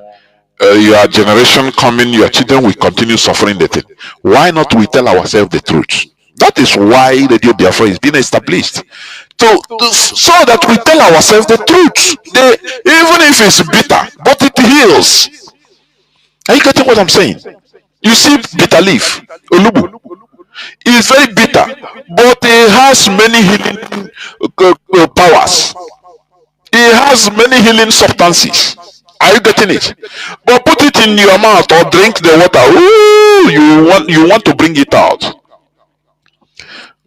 your generation coming, your children will continue suffering the thing. Why not we tell ourselves the truth? That is why Radio Biafra is being established. So that we tell ourselves the truth. Even if it's bitter, but it heals. Are you getting what I'm saying? You see bitter leaf, olubu, is very bitter, but it has many healing powers. It has many healing substances. Are you getting it? But put it in your mouth or drink the water. Ooh, you want to bring it out.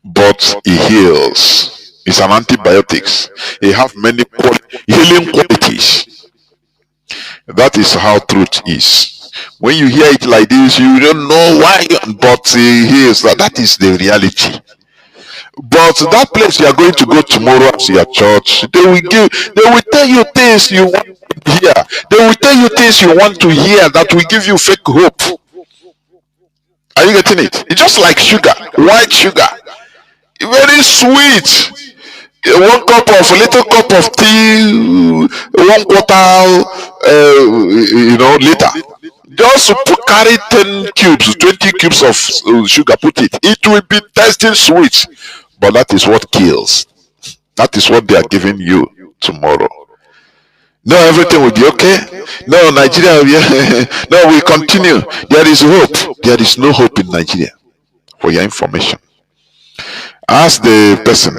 But it heals. It's an antibiotics. It has many healing qualities. That is how truth is. When you hear it like this, you don't know why, but it heals. That is the reality. But that place you are going to go tomorrow as your church, they will tell you things you want to hear. They will tell you things you want to hear that will give you fake hope. Are you getting it? It's just like sugar, white sugar, very sweet. A little cup of tea, 1/4, liter. Just carry 10 cubes, 20 cubes of sugar, put it. It will be tasting sweet. But that is what kills. That is what they are giving you tomorrow. No, everything will be okay. No, Nigeria will be no, we continue. There is hope. There is no hope in Nigeria. For your information. Ask the person,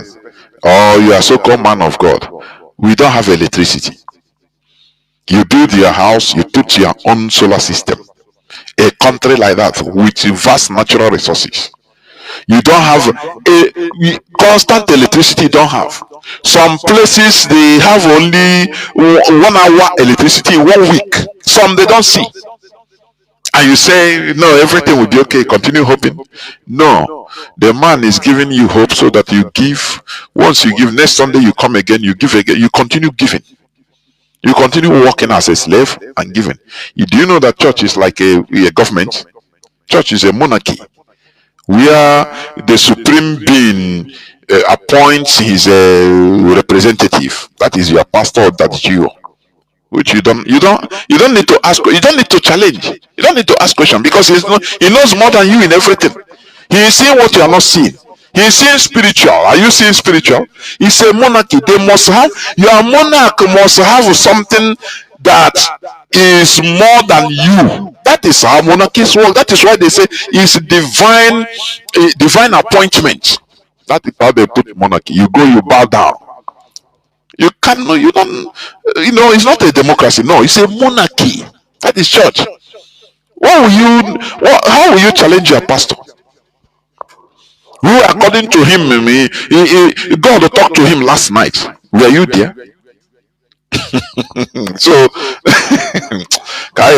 or you are so-called man of God. We don't have electricity. You build your house, you put your own solar system. A country like that with vast natural resources. You don't have a constant electricity. You don't have. Some places they have only 1 hour electricity 1 week. Some they don't see. And you say, no, everything will be okay. Continue hoping. No, the man is giving you hope so that you give. Once you give, next Sunday you come again, you give again. You continue giving. You continue working as a slave and giving. Do you know that church is like a government? Church is a monarchy, where the supreme being appoints his representative. That is your pastor. That's you. Which you don't need to ask. You don't need to challenge. You don't need to ask questions because he knows more than you in everything. He is seeing what you are not seeing. He is seeing spiritual. Are you seeing spiritual? It's a monarchy. They must have, your monarch must have something that is more than you. That is how monarchies work. That is why they say it's divine appointment. That is how they put monarchy. You go, you bow down. You cannot, you don't, it's not a democracy. No, it's a monarchy. That is church. How will you challenge your pastor? Who, according to him, God talked to him last night. Were you there? So, because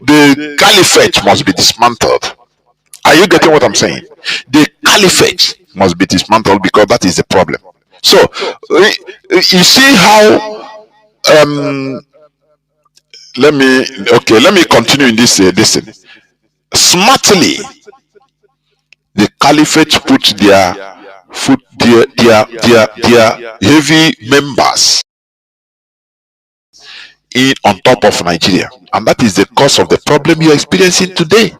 the caliphate must be dismantled. Are you getting what I'm saying? The caliphate must be dismantled because that is the problem. So, you see how let me continue in this thing. Smartly, the caliphate put their heavy members in on top of Nigeria, and that is the cause of the problem you are experiencing today.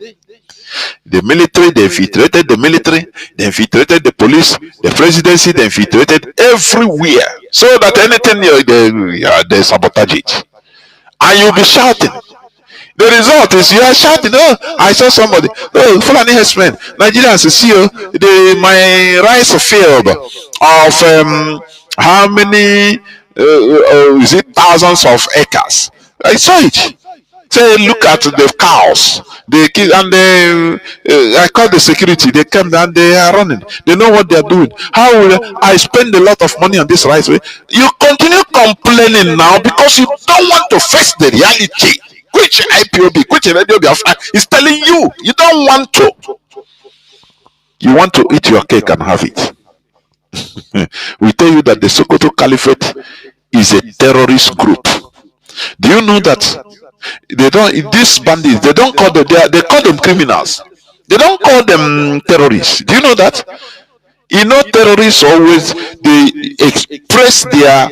The military, they infiltrated the military, they infiltrated the police, the presidency, they infiltrated everywhere, so that anything they sabotage it, and you'll be shouting. The result is you are shouting, oh, I saw somebody, oh, Fulani herdsmen, Nigerians, see you, my rice field of how many, is it thousands of acres? I saw it. Say, look at the cows. They kill and they. I call the security. They come and they are running. They know what they are doing. How will I spend a lot of money on this rice? You continue complaining now because you don't want to face the reality. Which IPOB, which Radio Biafra is telling you, you don't want to. You want to eat your cake and have it. We tell you that the Sokoto Caliphate is a terrorist group. Do you know that they don't? These bandits, they don't call them. They call them criminals. They don't call them terrorists. Do you know that? You know, terrorists always they express their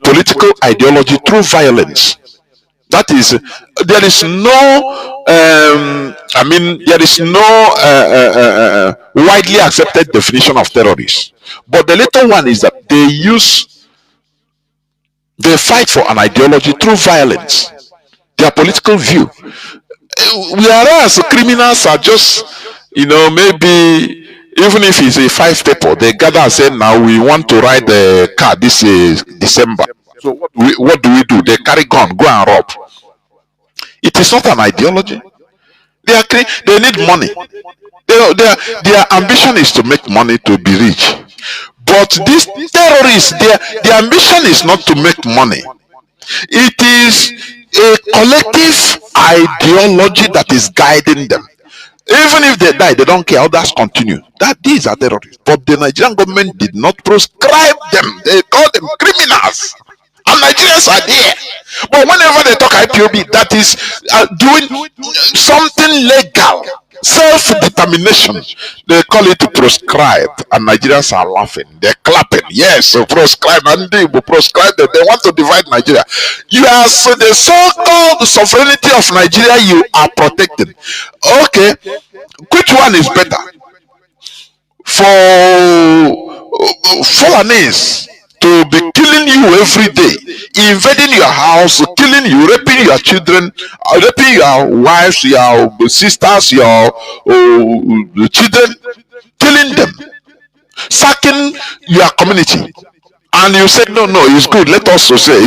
political ideology through violence. That is, there is no, there is no widely accepted definition of terrorists. But the little one is that they fight for an ideology through violence, their political view. Whereas criminals are just, maybe even if it's a 5 people, they gather and say, now we want to ride the car this is December. So what do we do? They carry gun, go and rob. It is not an ideology. They need money. Their ambition is to make money, to be rich. But these terrorists, their ambition is not to make money. It is a collective ideology that is guiding them. Even if they die, they don't care. Others continue. These are terrorists. But the Nigerian government did not proscribe them. They call them criminals. And Nigerians are there. But whenever they talk IPOB, that is doing something legal, self-determination. They call it proscribed, and Nigerians are laughing. They're clapping. Yes, so proscribed, and they will proscribe them. They want to divide Nigeria. You are so the so-called sovereignty of Nigeria you are protecting. Okay, which one is better? For Fulanese to be killing you every day, invading your house, killing you, raping your children, raping your wives, your sisters, your children, killing them, sacking your community, and you say no, it's good. Let us say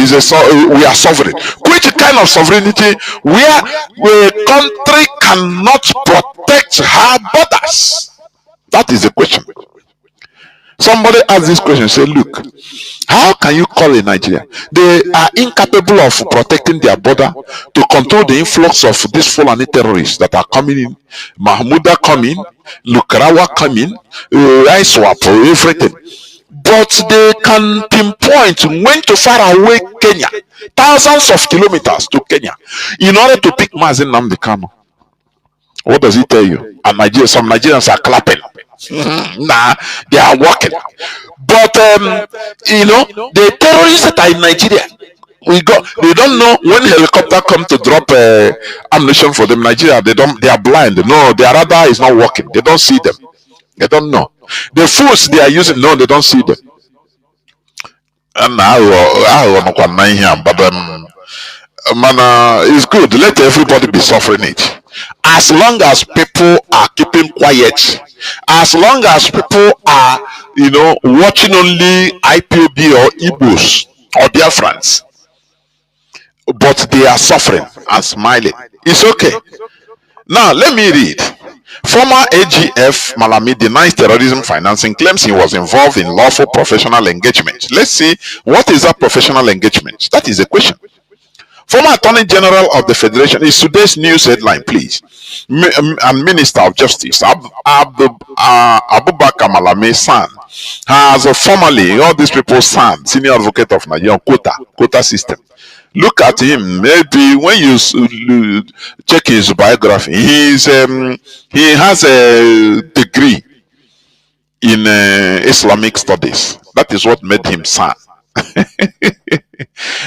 we are sovereign. Which kind of sovereignty where a country cannot protect her borders? That is the question. Somebody asked this question, say, look, how can you call in Nigeria? They are incapable of protecting their border to control the influx of these Fulani terrorists that are coming in. Mahmouda coming, Lukarawa coming, Iswap, everything. But they can pinpoint when to far away Kenya, thousands of kilometers to Kenya, in order to pick Mazi Nnamdi Kanu. What does he tell you? And some Nigerians are clapping. Nah, they are working. But the terrorists that are in Nigeria, they don't know when helicopter come to drop ammunition for them. Nigeria, they are blind. No, their radar is not working. They don't see them. They don't know. The force they are using, no, they don't see them. And it's good. Let everybody be suffering it. As long as people are keeping quiet, as long as people are, watching only IPOB or Igbos or Biafrans, but they are suffering and smiling, it's okay. Now, let me read. Former AGF Malami denies terrorism financing, claims he was involved in lawful professional engagement. Let's see, what is that professional engagement? That is the question. Former Attorney General of the Federation is today's news headline, please. And Minister of Justice Abubakar Malami's son has formerly, all these people's son, senior advocate of Nigeria, quota system. Look at him. Maybe when you check his biography, he has a degree in Islamic studies. That is what made him son.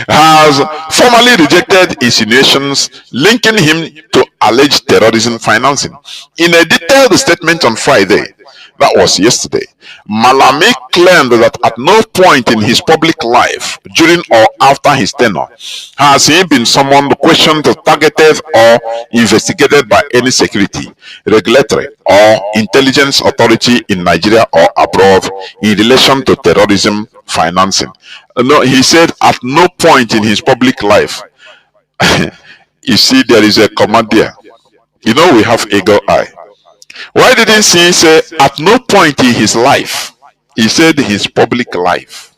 Has formally rejected insinuations linking him to alleged terrorism financing. In a detailed statement on Friday, that was yesterday, Malami claimed that at no point in his public life, during or after his tenure, has he been summoned, questioned, targeted, or investigated by any security, regulatory, or intelligence authority in Nigeria or abroad in relation to terrorism financing. No, he said at no point in his public life. You see, there is a command there. You know, we have eagle eye. Why didn't he say at no point in his life? He said his public life.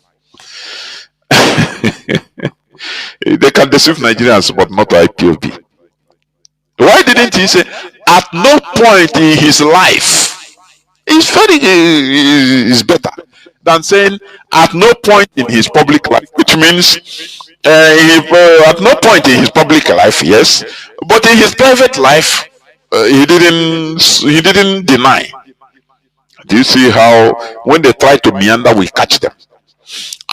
They can deceive Nigerians, but not IPOB. Why didn't he say at no point in his life? It's very is better than saying at no point in his public life, which means at no point in his public life, yes, but in his private life, he didn't deny. Do you see how when they try to meander, we catch them?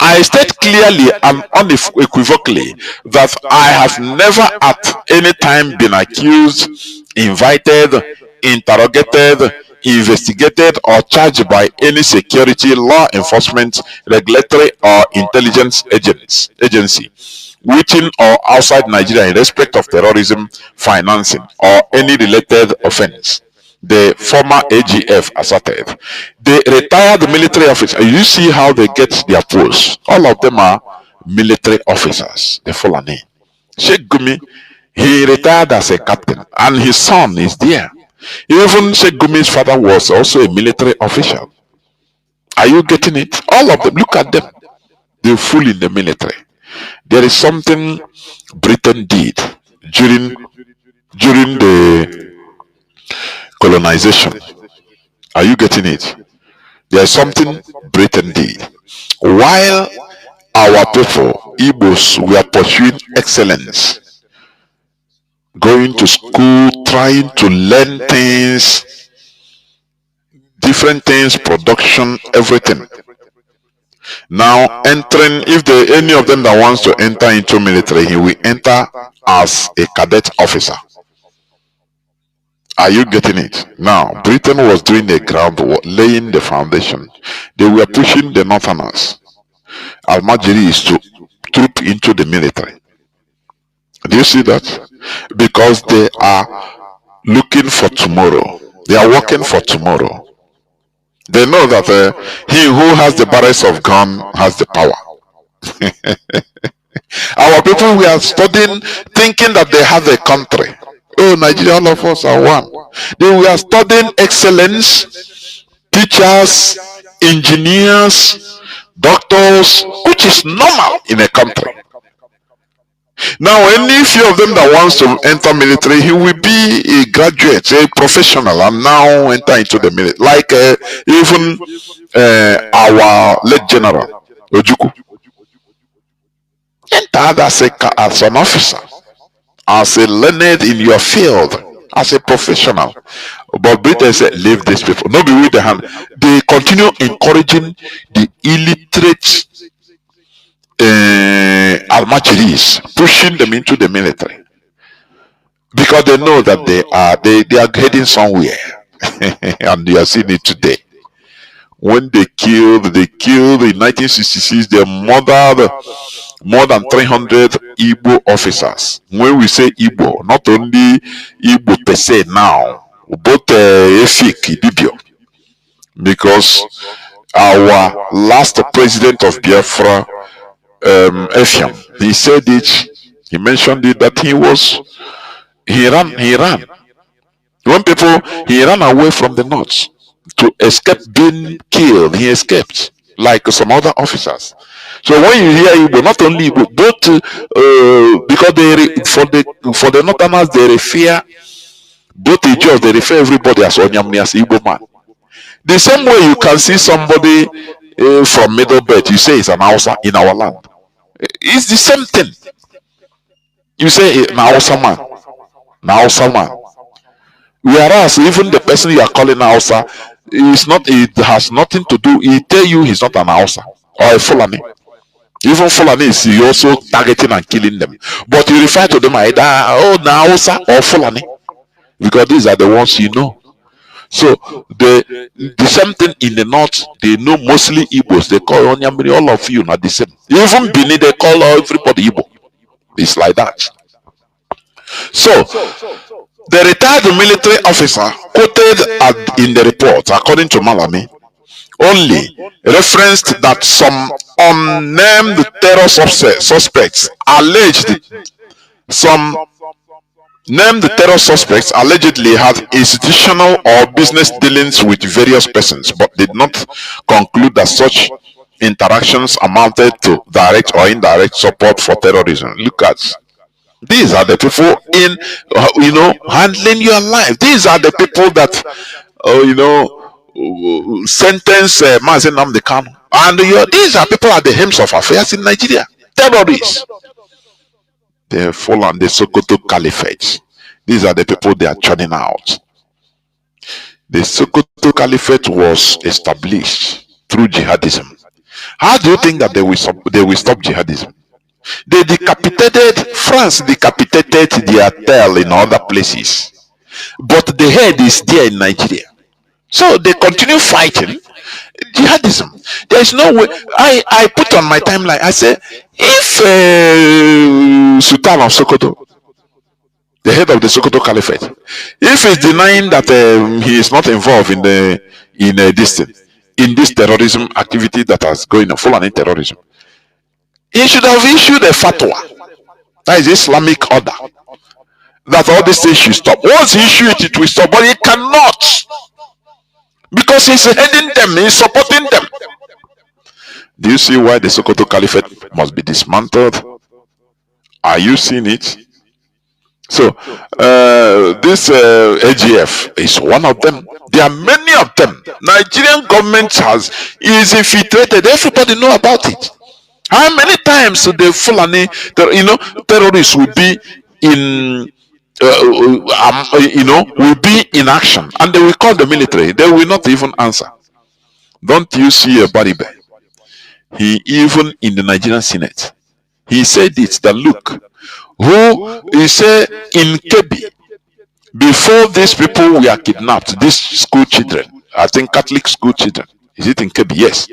I state clearly and unequivocally that I have never at any time been accused, invited, interrogated, investigated, or charged by any security, law enforcement, regulatory, or intelligence agency within or outside Nigeria in respect of terrorism, financing, or any related offense. The former AGF asserted. They retired military officers. You see how they get their posts. All of them are military officers. The Fulani. Sheikh Gumi, he retired as a captain, and his son is there. Even Sheikh Gumi's father was also a military official. Are you getting it? All of them. Look at them. They're full in the military. There is something Britain did during the colonization. Are you getting it? There's something Britain did. While our people, Igbos, were pursuing excellence, going to school, trying to learn things, different things, production, everything. Now entering, if any of them that wants to enter into military, he will enter as a cadet officer. Are you getting it? Now, Britain was doing the groundwork, laying the foundation. They were pushing the Northerners. Almajiri is to troop into the military. Do you see that? Because they are looking for tomorrow. They are working for tomorrow. They know that he who has the barrels of gun has the power. Our people, we are studying, thinking that they have a country. Oh, Nigeria, all of us are one. Then we are studying excellence, teachers, engineers, doctors, which is normal in a country. Now, any few of them that wants to enter military, he will be a graduate, a professional, and now enter into the military. Like even our late general, Ojukwu. Enter as an officer, as a learned in your field, as a professional. But Britain said, leave these people. No, be with the hand. They continue encouraging the illiterate Almachiris, pushing them into the military, because they know that they are heading somewhere. And you are seeing it today. When they killed in 1966, they murdered more than 300 Igbo officers. When we say Igbo, not only Igbo per se now, but Efik Ibibio, because our last president of Biafra, Efiam, he said it, he mentioned it, that he ran. When he ran away from the north to escape being killed. He escaped like some other officers. So when you hear Igbo, not only Igbo, but because for the northerners they refer both the Jews, they refer everybody as Onyamni, as Igbo man. The same way you can see somebody from Middle Belt, you say it's an Hausa in our land. It's the same thing. You say an Hausa man. Whereas even the person you are calling Hausa it has nothing to do. He tell you he's not an Hausa or a Fulani. Even Fulani is also targeting and killing them. But you refer to them either Hausa or Fulani, because these are the ones you know. So the same thing in the north, they know mostly Igbos. They call Onyamiri, all of you not the same. Even Benin, they call everybody Igbo. It's like that. So the retired military officer quoted in the report, according to Malami, only referenced that some unnamed terror suspects alleged some named terror suspects allegedly had institutional or business dealings with various persons, but did not conclude that such interactions amounted to direct or indirect support for terrorism. Look at, these are the people in, handling your life. These are the people that, sentence Mazi Nnamdi Kanu. And these are people at the helms of affairs in Nigeria. Terrorists. They have fallen the Sokoto Caliphate. These are the people they are churning out. The Sokoto Caliphate was established through jihadism. How do you think that they will stop jihadism? They decapitated, France decapitated their tail in other places, but the head is there in Nigeria. So they continue fighting jihadism. There is no way. I put on my timeline, I say, if Sultan of Sokoto, the head of the Sokoto Caliphate, if he's denying that he is not involved in this terrorism activity that has going on, full-on terrorism, he should have issued a fatwa, that is Islamic order, that all these things should stop. Once he issues it, it will stop, but he cannot, because he's heading them, he's supporting them. Do you see why the Sokoto Caliphate must be dismantled? Are you seeing it? So this AGF is one of them. There are many of them. Nigerian government is infiltrated. Everybody know about it. How many times the Fulani, terrorists will be in, will be in action, and they will call the military. They will not even answer. Don't you see a Baribe? He, even in the Nigerian Senate, he said it, that look, he said in Kebi, before these people were kidnapped, these school children, I think Catholic school children, is it in Kebi? Yes.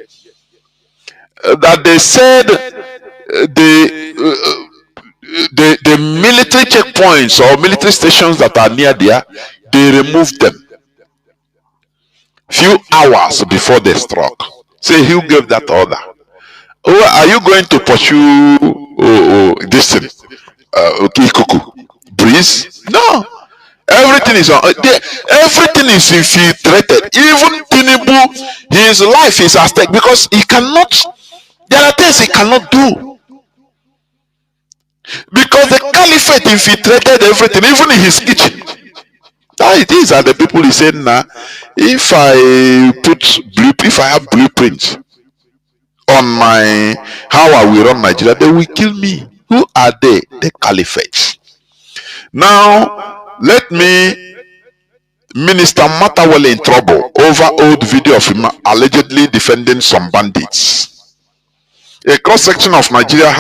That they said the military checkpoints or military stations that are near there, they removed them few hours before they struck. Say, who gave that order? Are you going to pursue this thing? Breeze? No. Everything is everything is infiltrated. Even Tinubu, his life is at stake because he cannot. There are things he cannot do because the caliphate infiltrated everything, even in his kitchen. These are the people he said, nah, if I have blueprints on how I will run Nigeria, they will kill me. Who are they? The caliphate. Now let me, Minister Matawale in trouble over old video of him allegedly defending some bandits. A cross section of Nigeria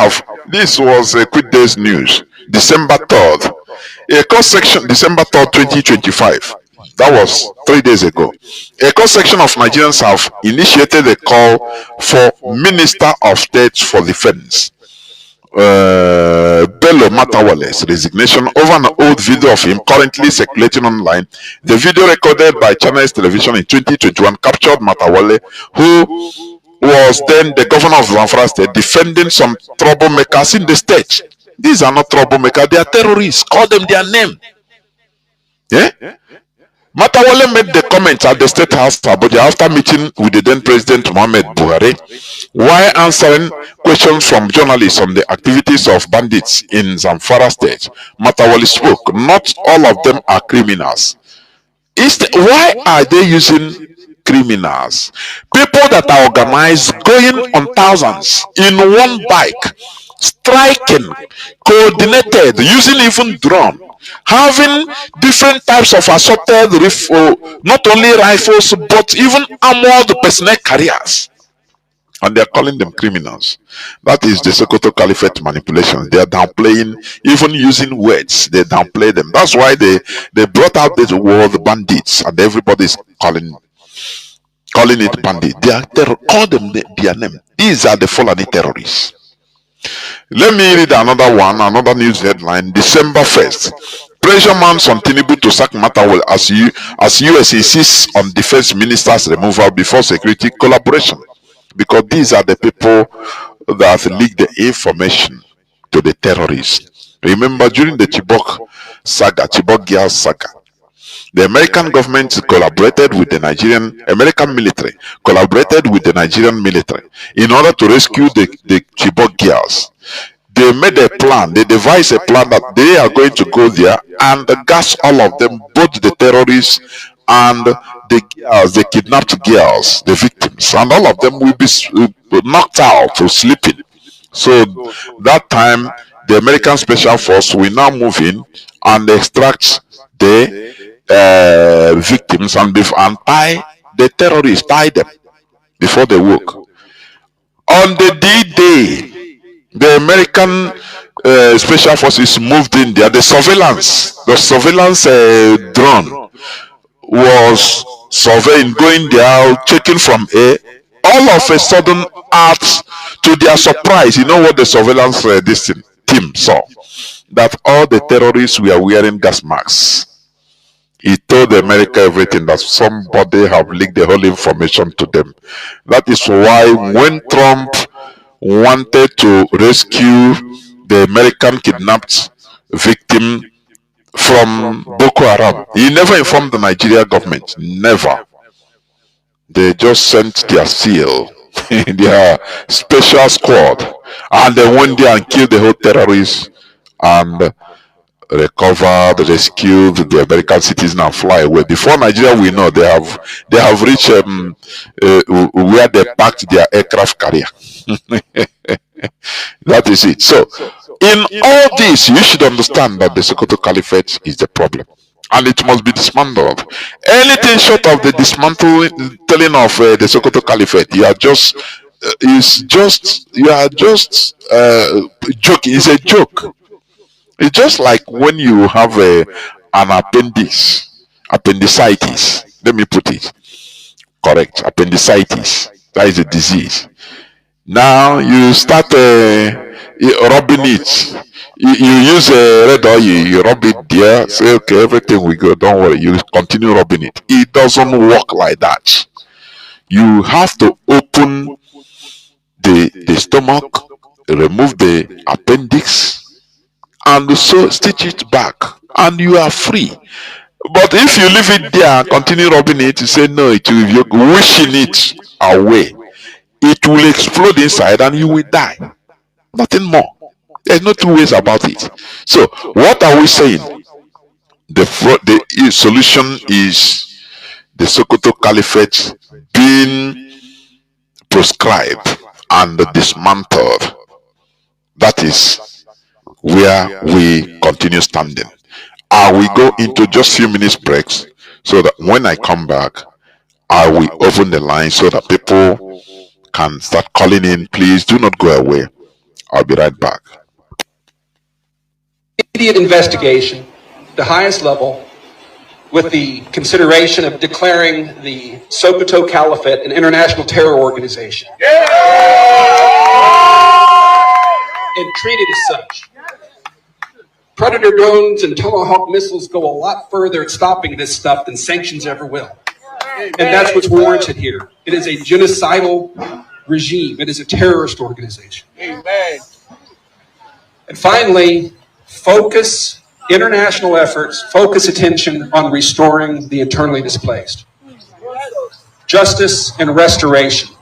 this was a quick day's news, December 3rd. A cross section, December 3rd, 2025. That was 3 days ago. A cross section of Nigerians have initiated a call for Minister of State for Defense, Bello Matawale's resignation over an old video of him currently circulating online. The video, recorded by Channels Television in 2021, captured Matawale, who was then the governor of Biafra state, defending some troublemakers in the state. These are not troublemakers, they are terrorists. Call them their name. Yeah? Matawale made the comment at the State House Abuja after meeting with the then President Muhammad Buhari. While answering questions from journalists on the activities of bandits in Zamfara state, Matawale spoke. Not all of them are criminals. Why are they using criminals? People that are organized, going on thousands in one bike, striking, coordinated, using even drone, having different types of assorted not only rifles but even armored personnel carriers, and they are calling them criminals. That is the Sokoto Caliphate manipulations. They are downplaying, even using words, they downplay them. That's why they brought out this word bandits, and everybody is calling it bandit. They are call them their name. These are the Fulani terrorists. Let me read another news headline. December 1st. Pressure mounts on Tinubu to sack Matawale as US insists on defense minister's removal before security collaboration. Because these are the people that leak the information to the terrorists. Remember, during the Chibok saga, Chibok girls saga. The American government collaborated with the American military, collaborated with the Nigerian military in order to rescue the Chibok girls. They made a plan, they devised a plan that they are going to go there and gas all of them, both the terrorists and the girls, the kidnapped girls, the victims, and all of them will be knocked out or sleeping. So that time, the American Special Force will now move in and extract the victims and tie the terrorists, tie them before they woke. On the D-Day, the American Special Forces moved in there. The surveillance drone was surveying, going there, checking from air. All of a sudden, to their surprise, you know what the surveillance team saw? That all the terrorists were wearing gas masks. He told America everything, that somebody have leaked the whole information to them. That is why when Trump wanted to rescue the American kidnapped victim from Boko Haram, he never informed the Nigeria government. Never. They just sent their SEAL, their special squad, and they went there and killed the whole terrorists and recovered, rescued the American citizen and fly away. Before Nigeria, we know they have reached where they parked their aircraft carrier. That is it. So, in all this, you should understand that the Sokoto Caliphate is the problem, and it must be dismantled. Anything short of the dismantling of the Sokoto Caliphate, you are just joking. It's a joke. It's just like when you have an appendicitis. Let me put it correct. Appendicitis. That is a disease. Now you start rubbing it. You use red oil, you rub it there, say, okay, everything will go, don't worry. You continue rubbing it. It doesn't work like that. You have to open the stomach, remove the appendix, and so stitch it back, and you are free. But if you leave it there and continue rubbing it, you say no, you're wishing it away. It will explode inside and you will die. Nothing more. There's no two ways about it. So what are we saying? The solution is the Sokoto Caliphate being proscribed and dismantled. That is where we continue standing. I will go into just few minutes breaks so that when I come back, I will open the line so that people can start calling in. Please do not go away. I'll be right back. Immediate investigation, the highest level, with the consideration of declaring the Sokoto Caliphate an international terror organization. And treat it as such. Predator drones and Tomahawk missiles go a lot further at stopping this stuff than sanctions ever will. And that's what's warranted here. It is a genocidal regime. It is a terrorist organization. Amen. And finally, focus international efforts, focus attention on restoring the internally displaced. Justice and restoration.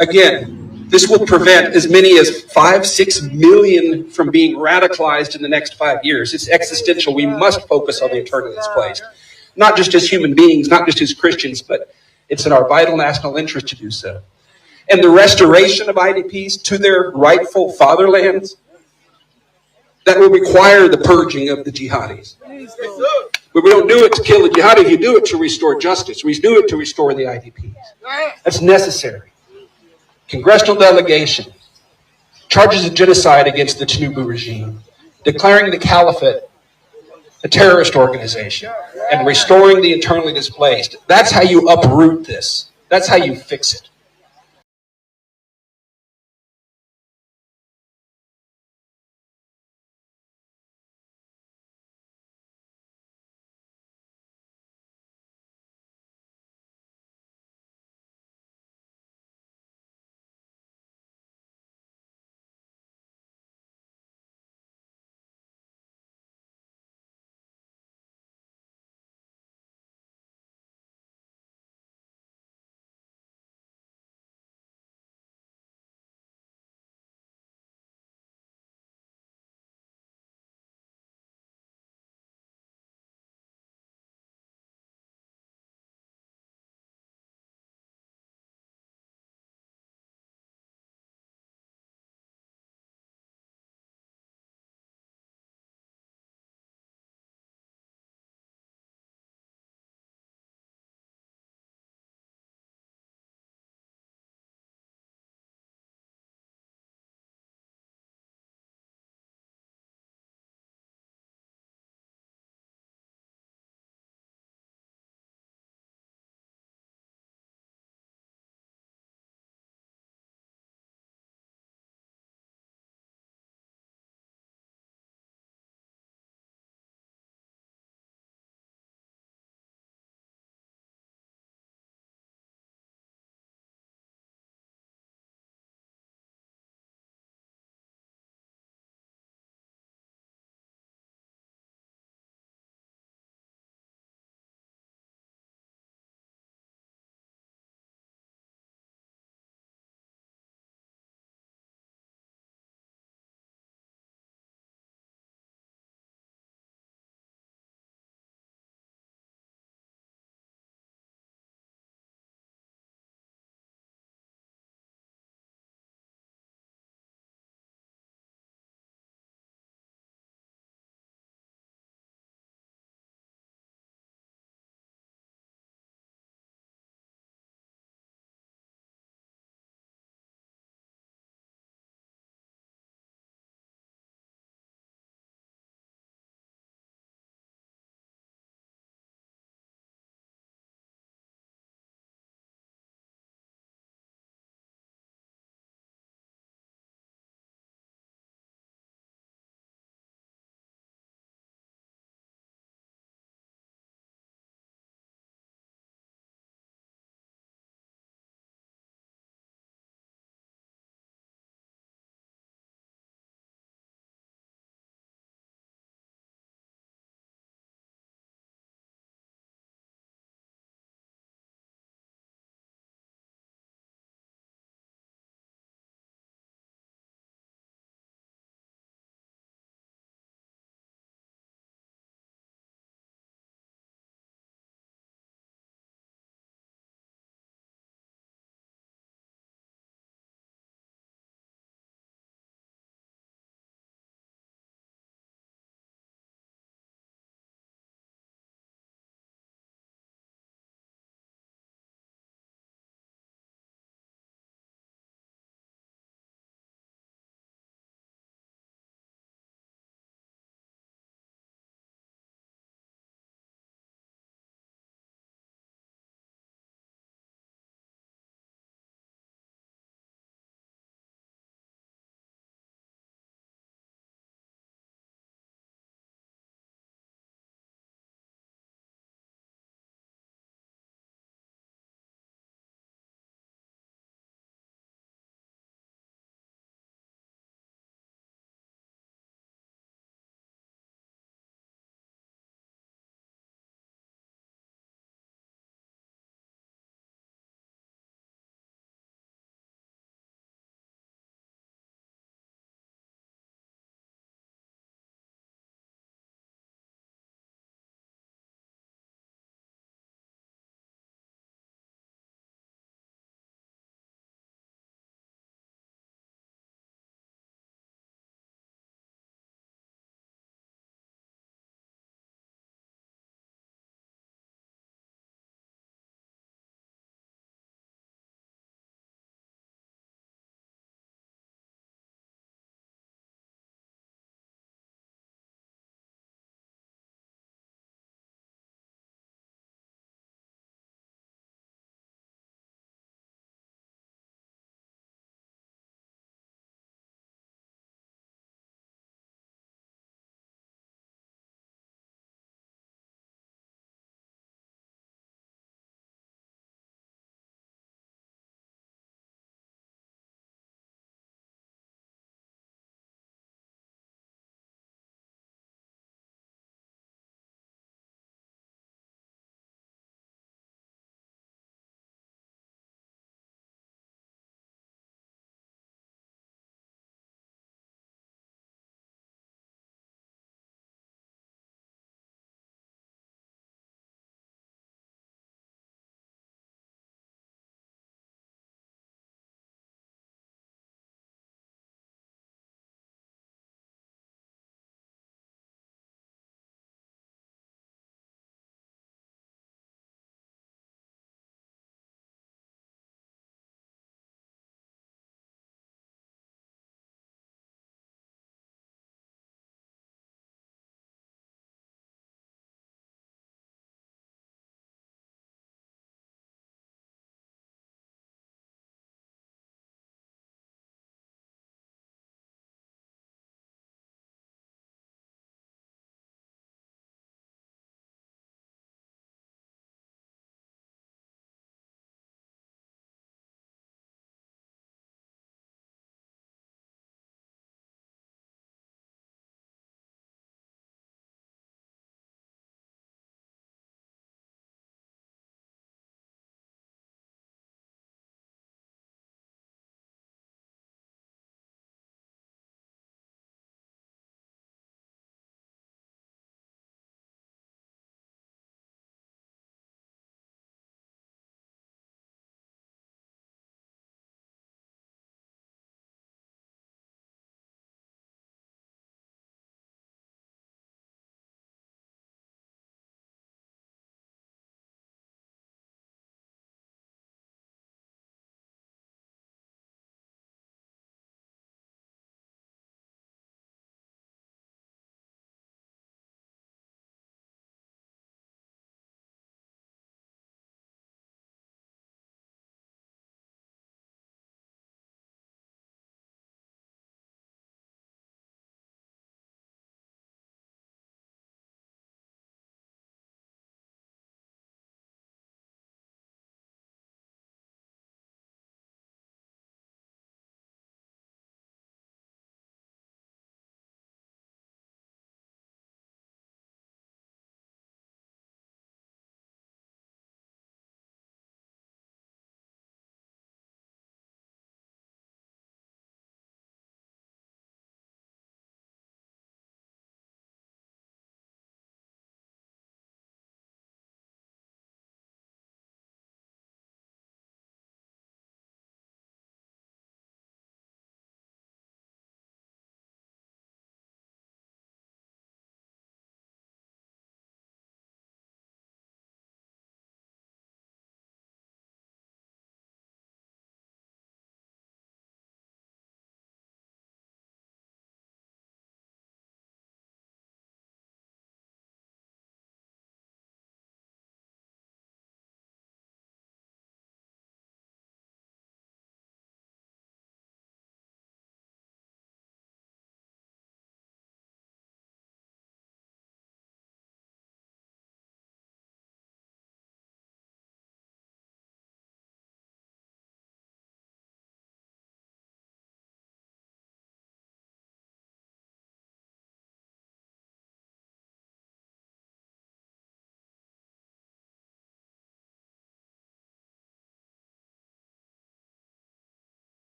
Again, this will prevent as many as 5-6 million from being radicalized in the next 5 years. It's existential. We must focus on the internally displaced. Not just as human beings, not just as Christians, but it's in our vital national interest to do so. And the restoration of IDPs to their rightful fatherlands, that will require the purging of the jihadis. But we don't do it to kill the jihadis, you do it to restore justice. We do it to restore the IDPs. That's necessary. Congressional delegation, charges of genocide against the Tinubu regime, declaring the caliphate a terrorist organization, and restoring the internally displaced. That's how you uproot this. That's how you fix it.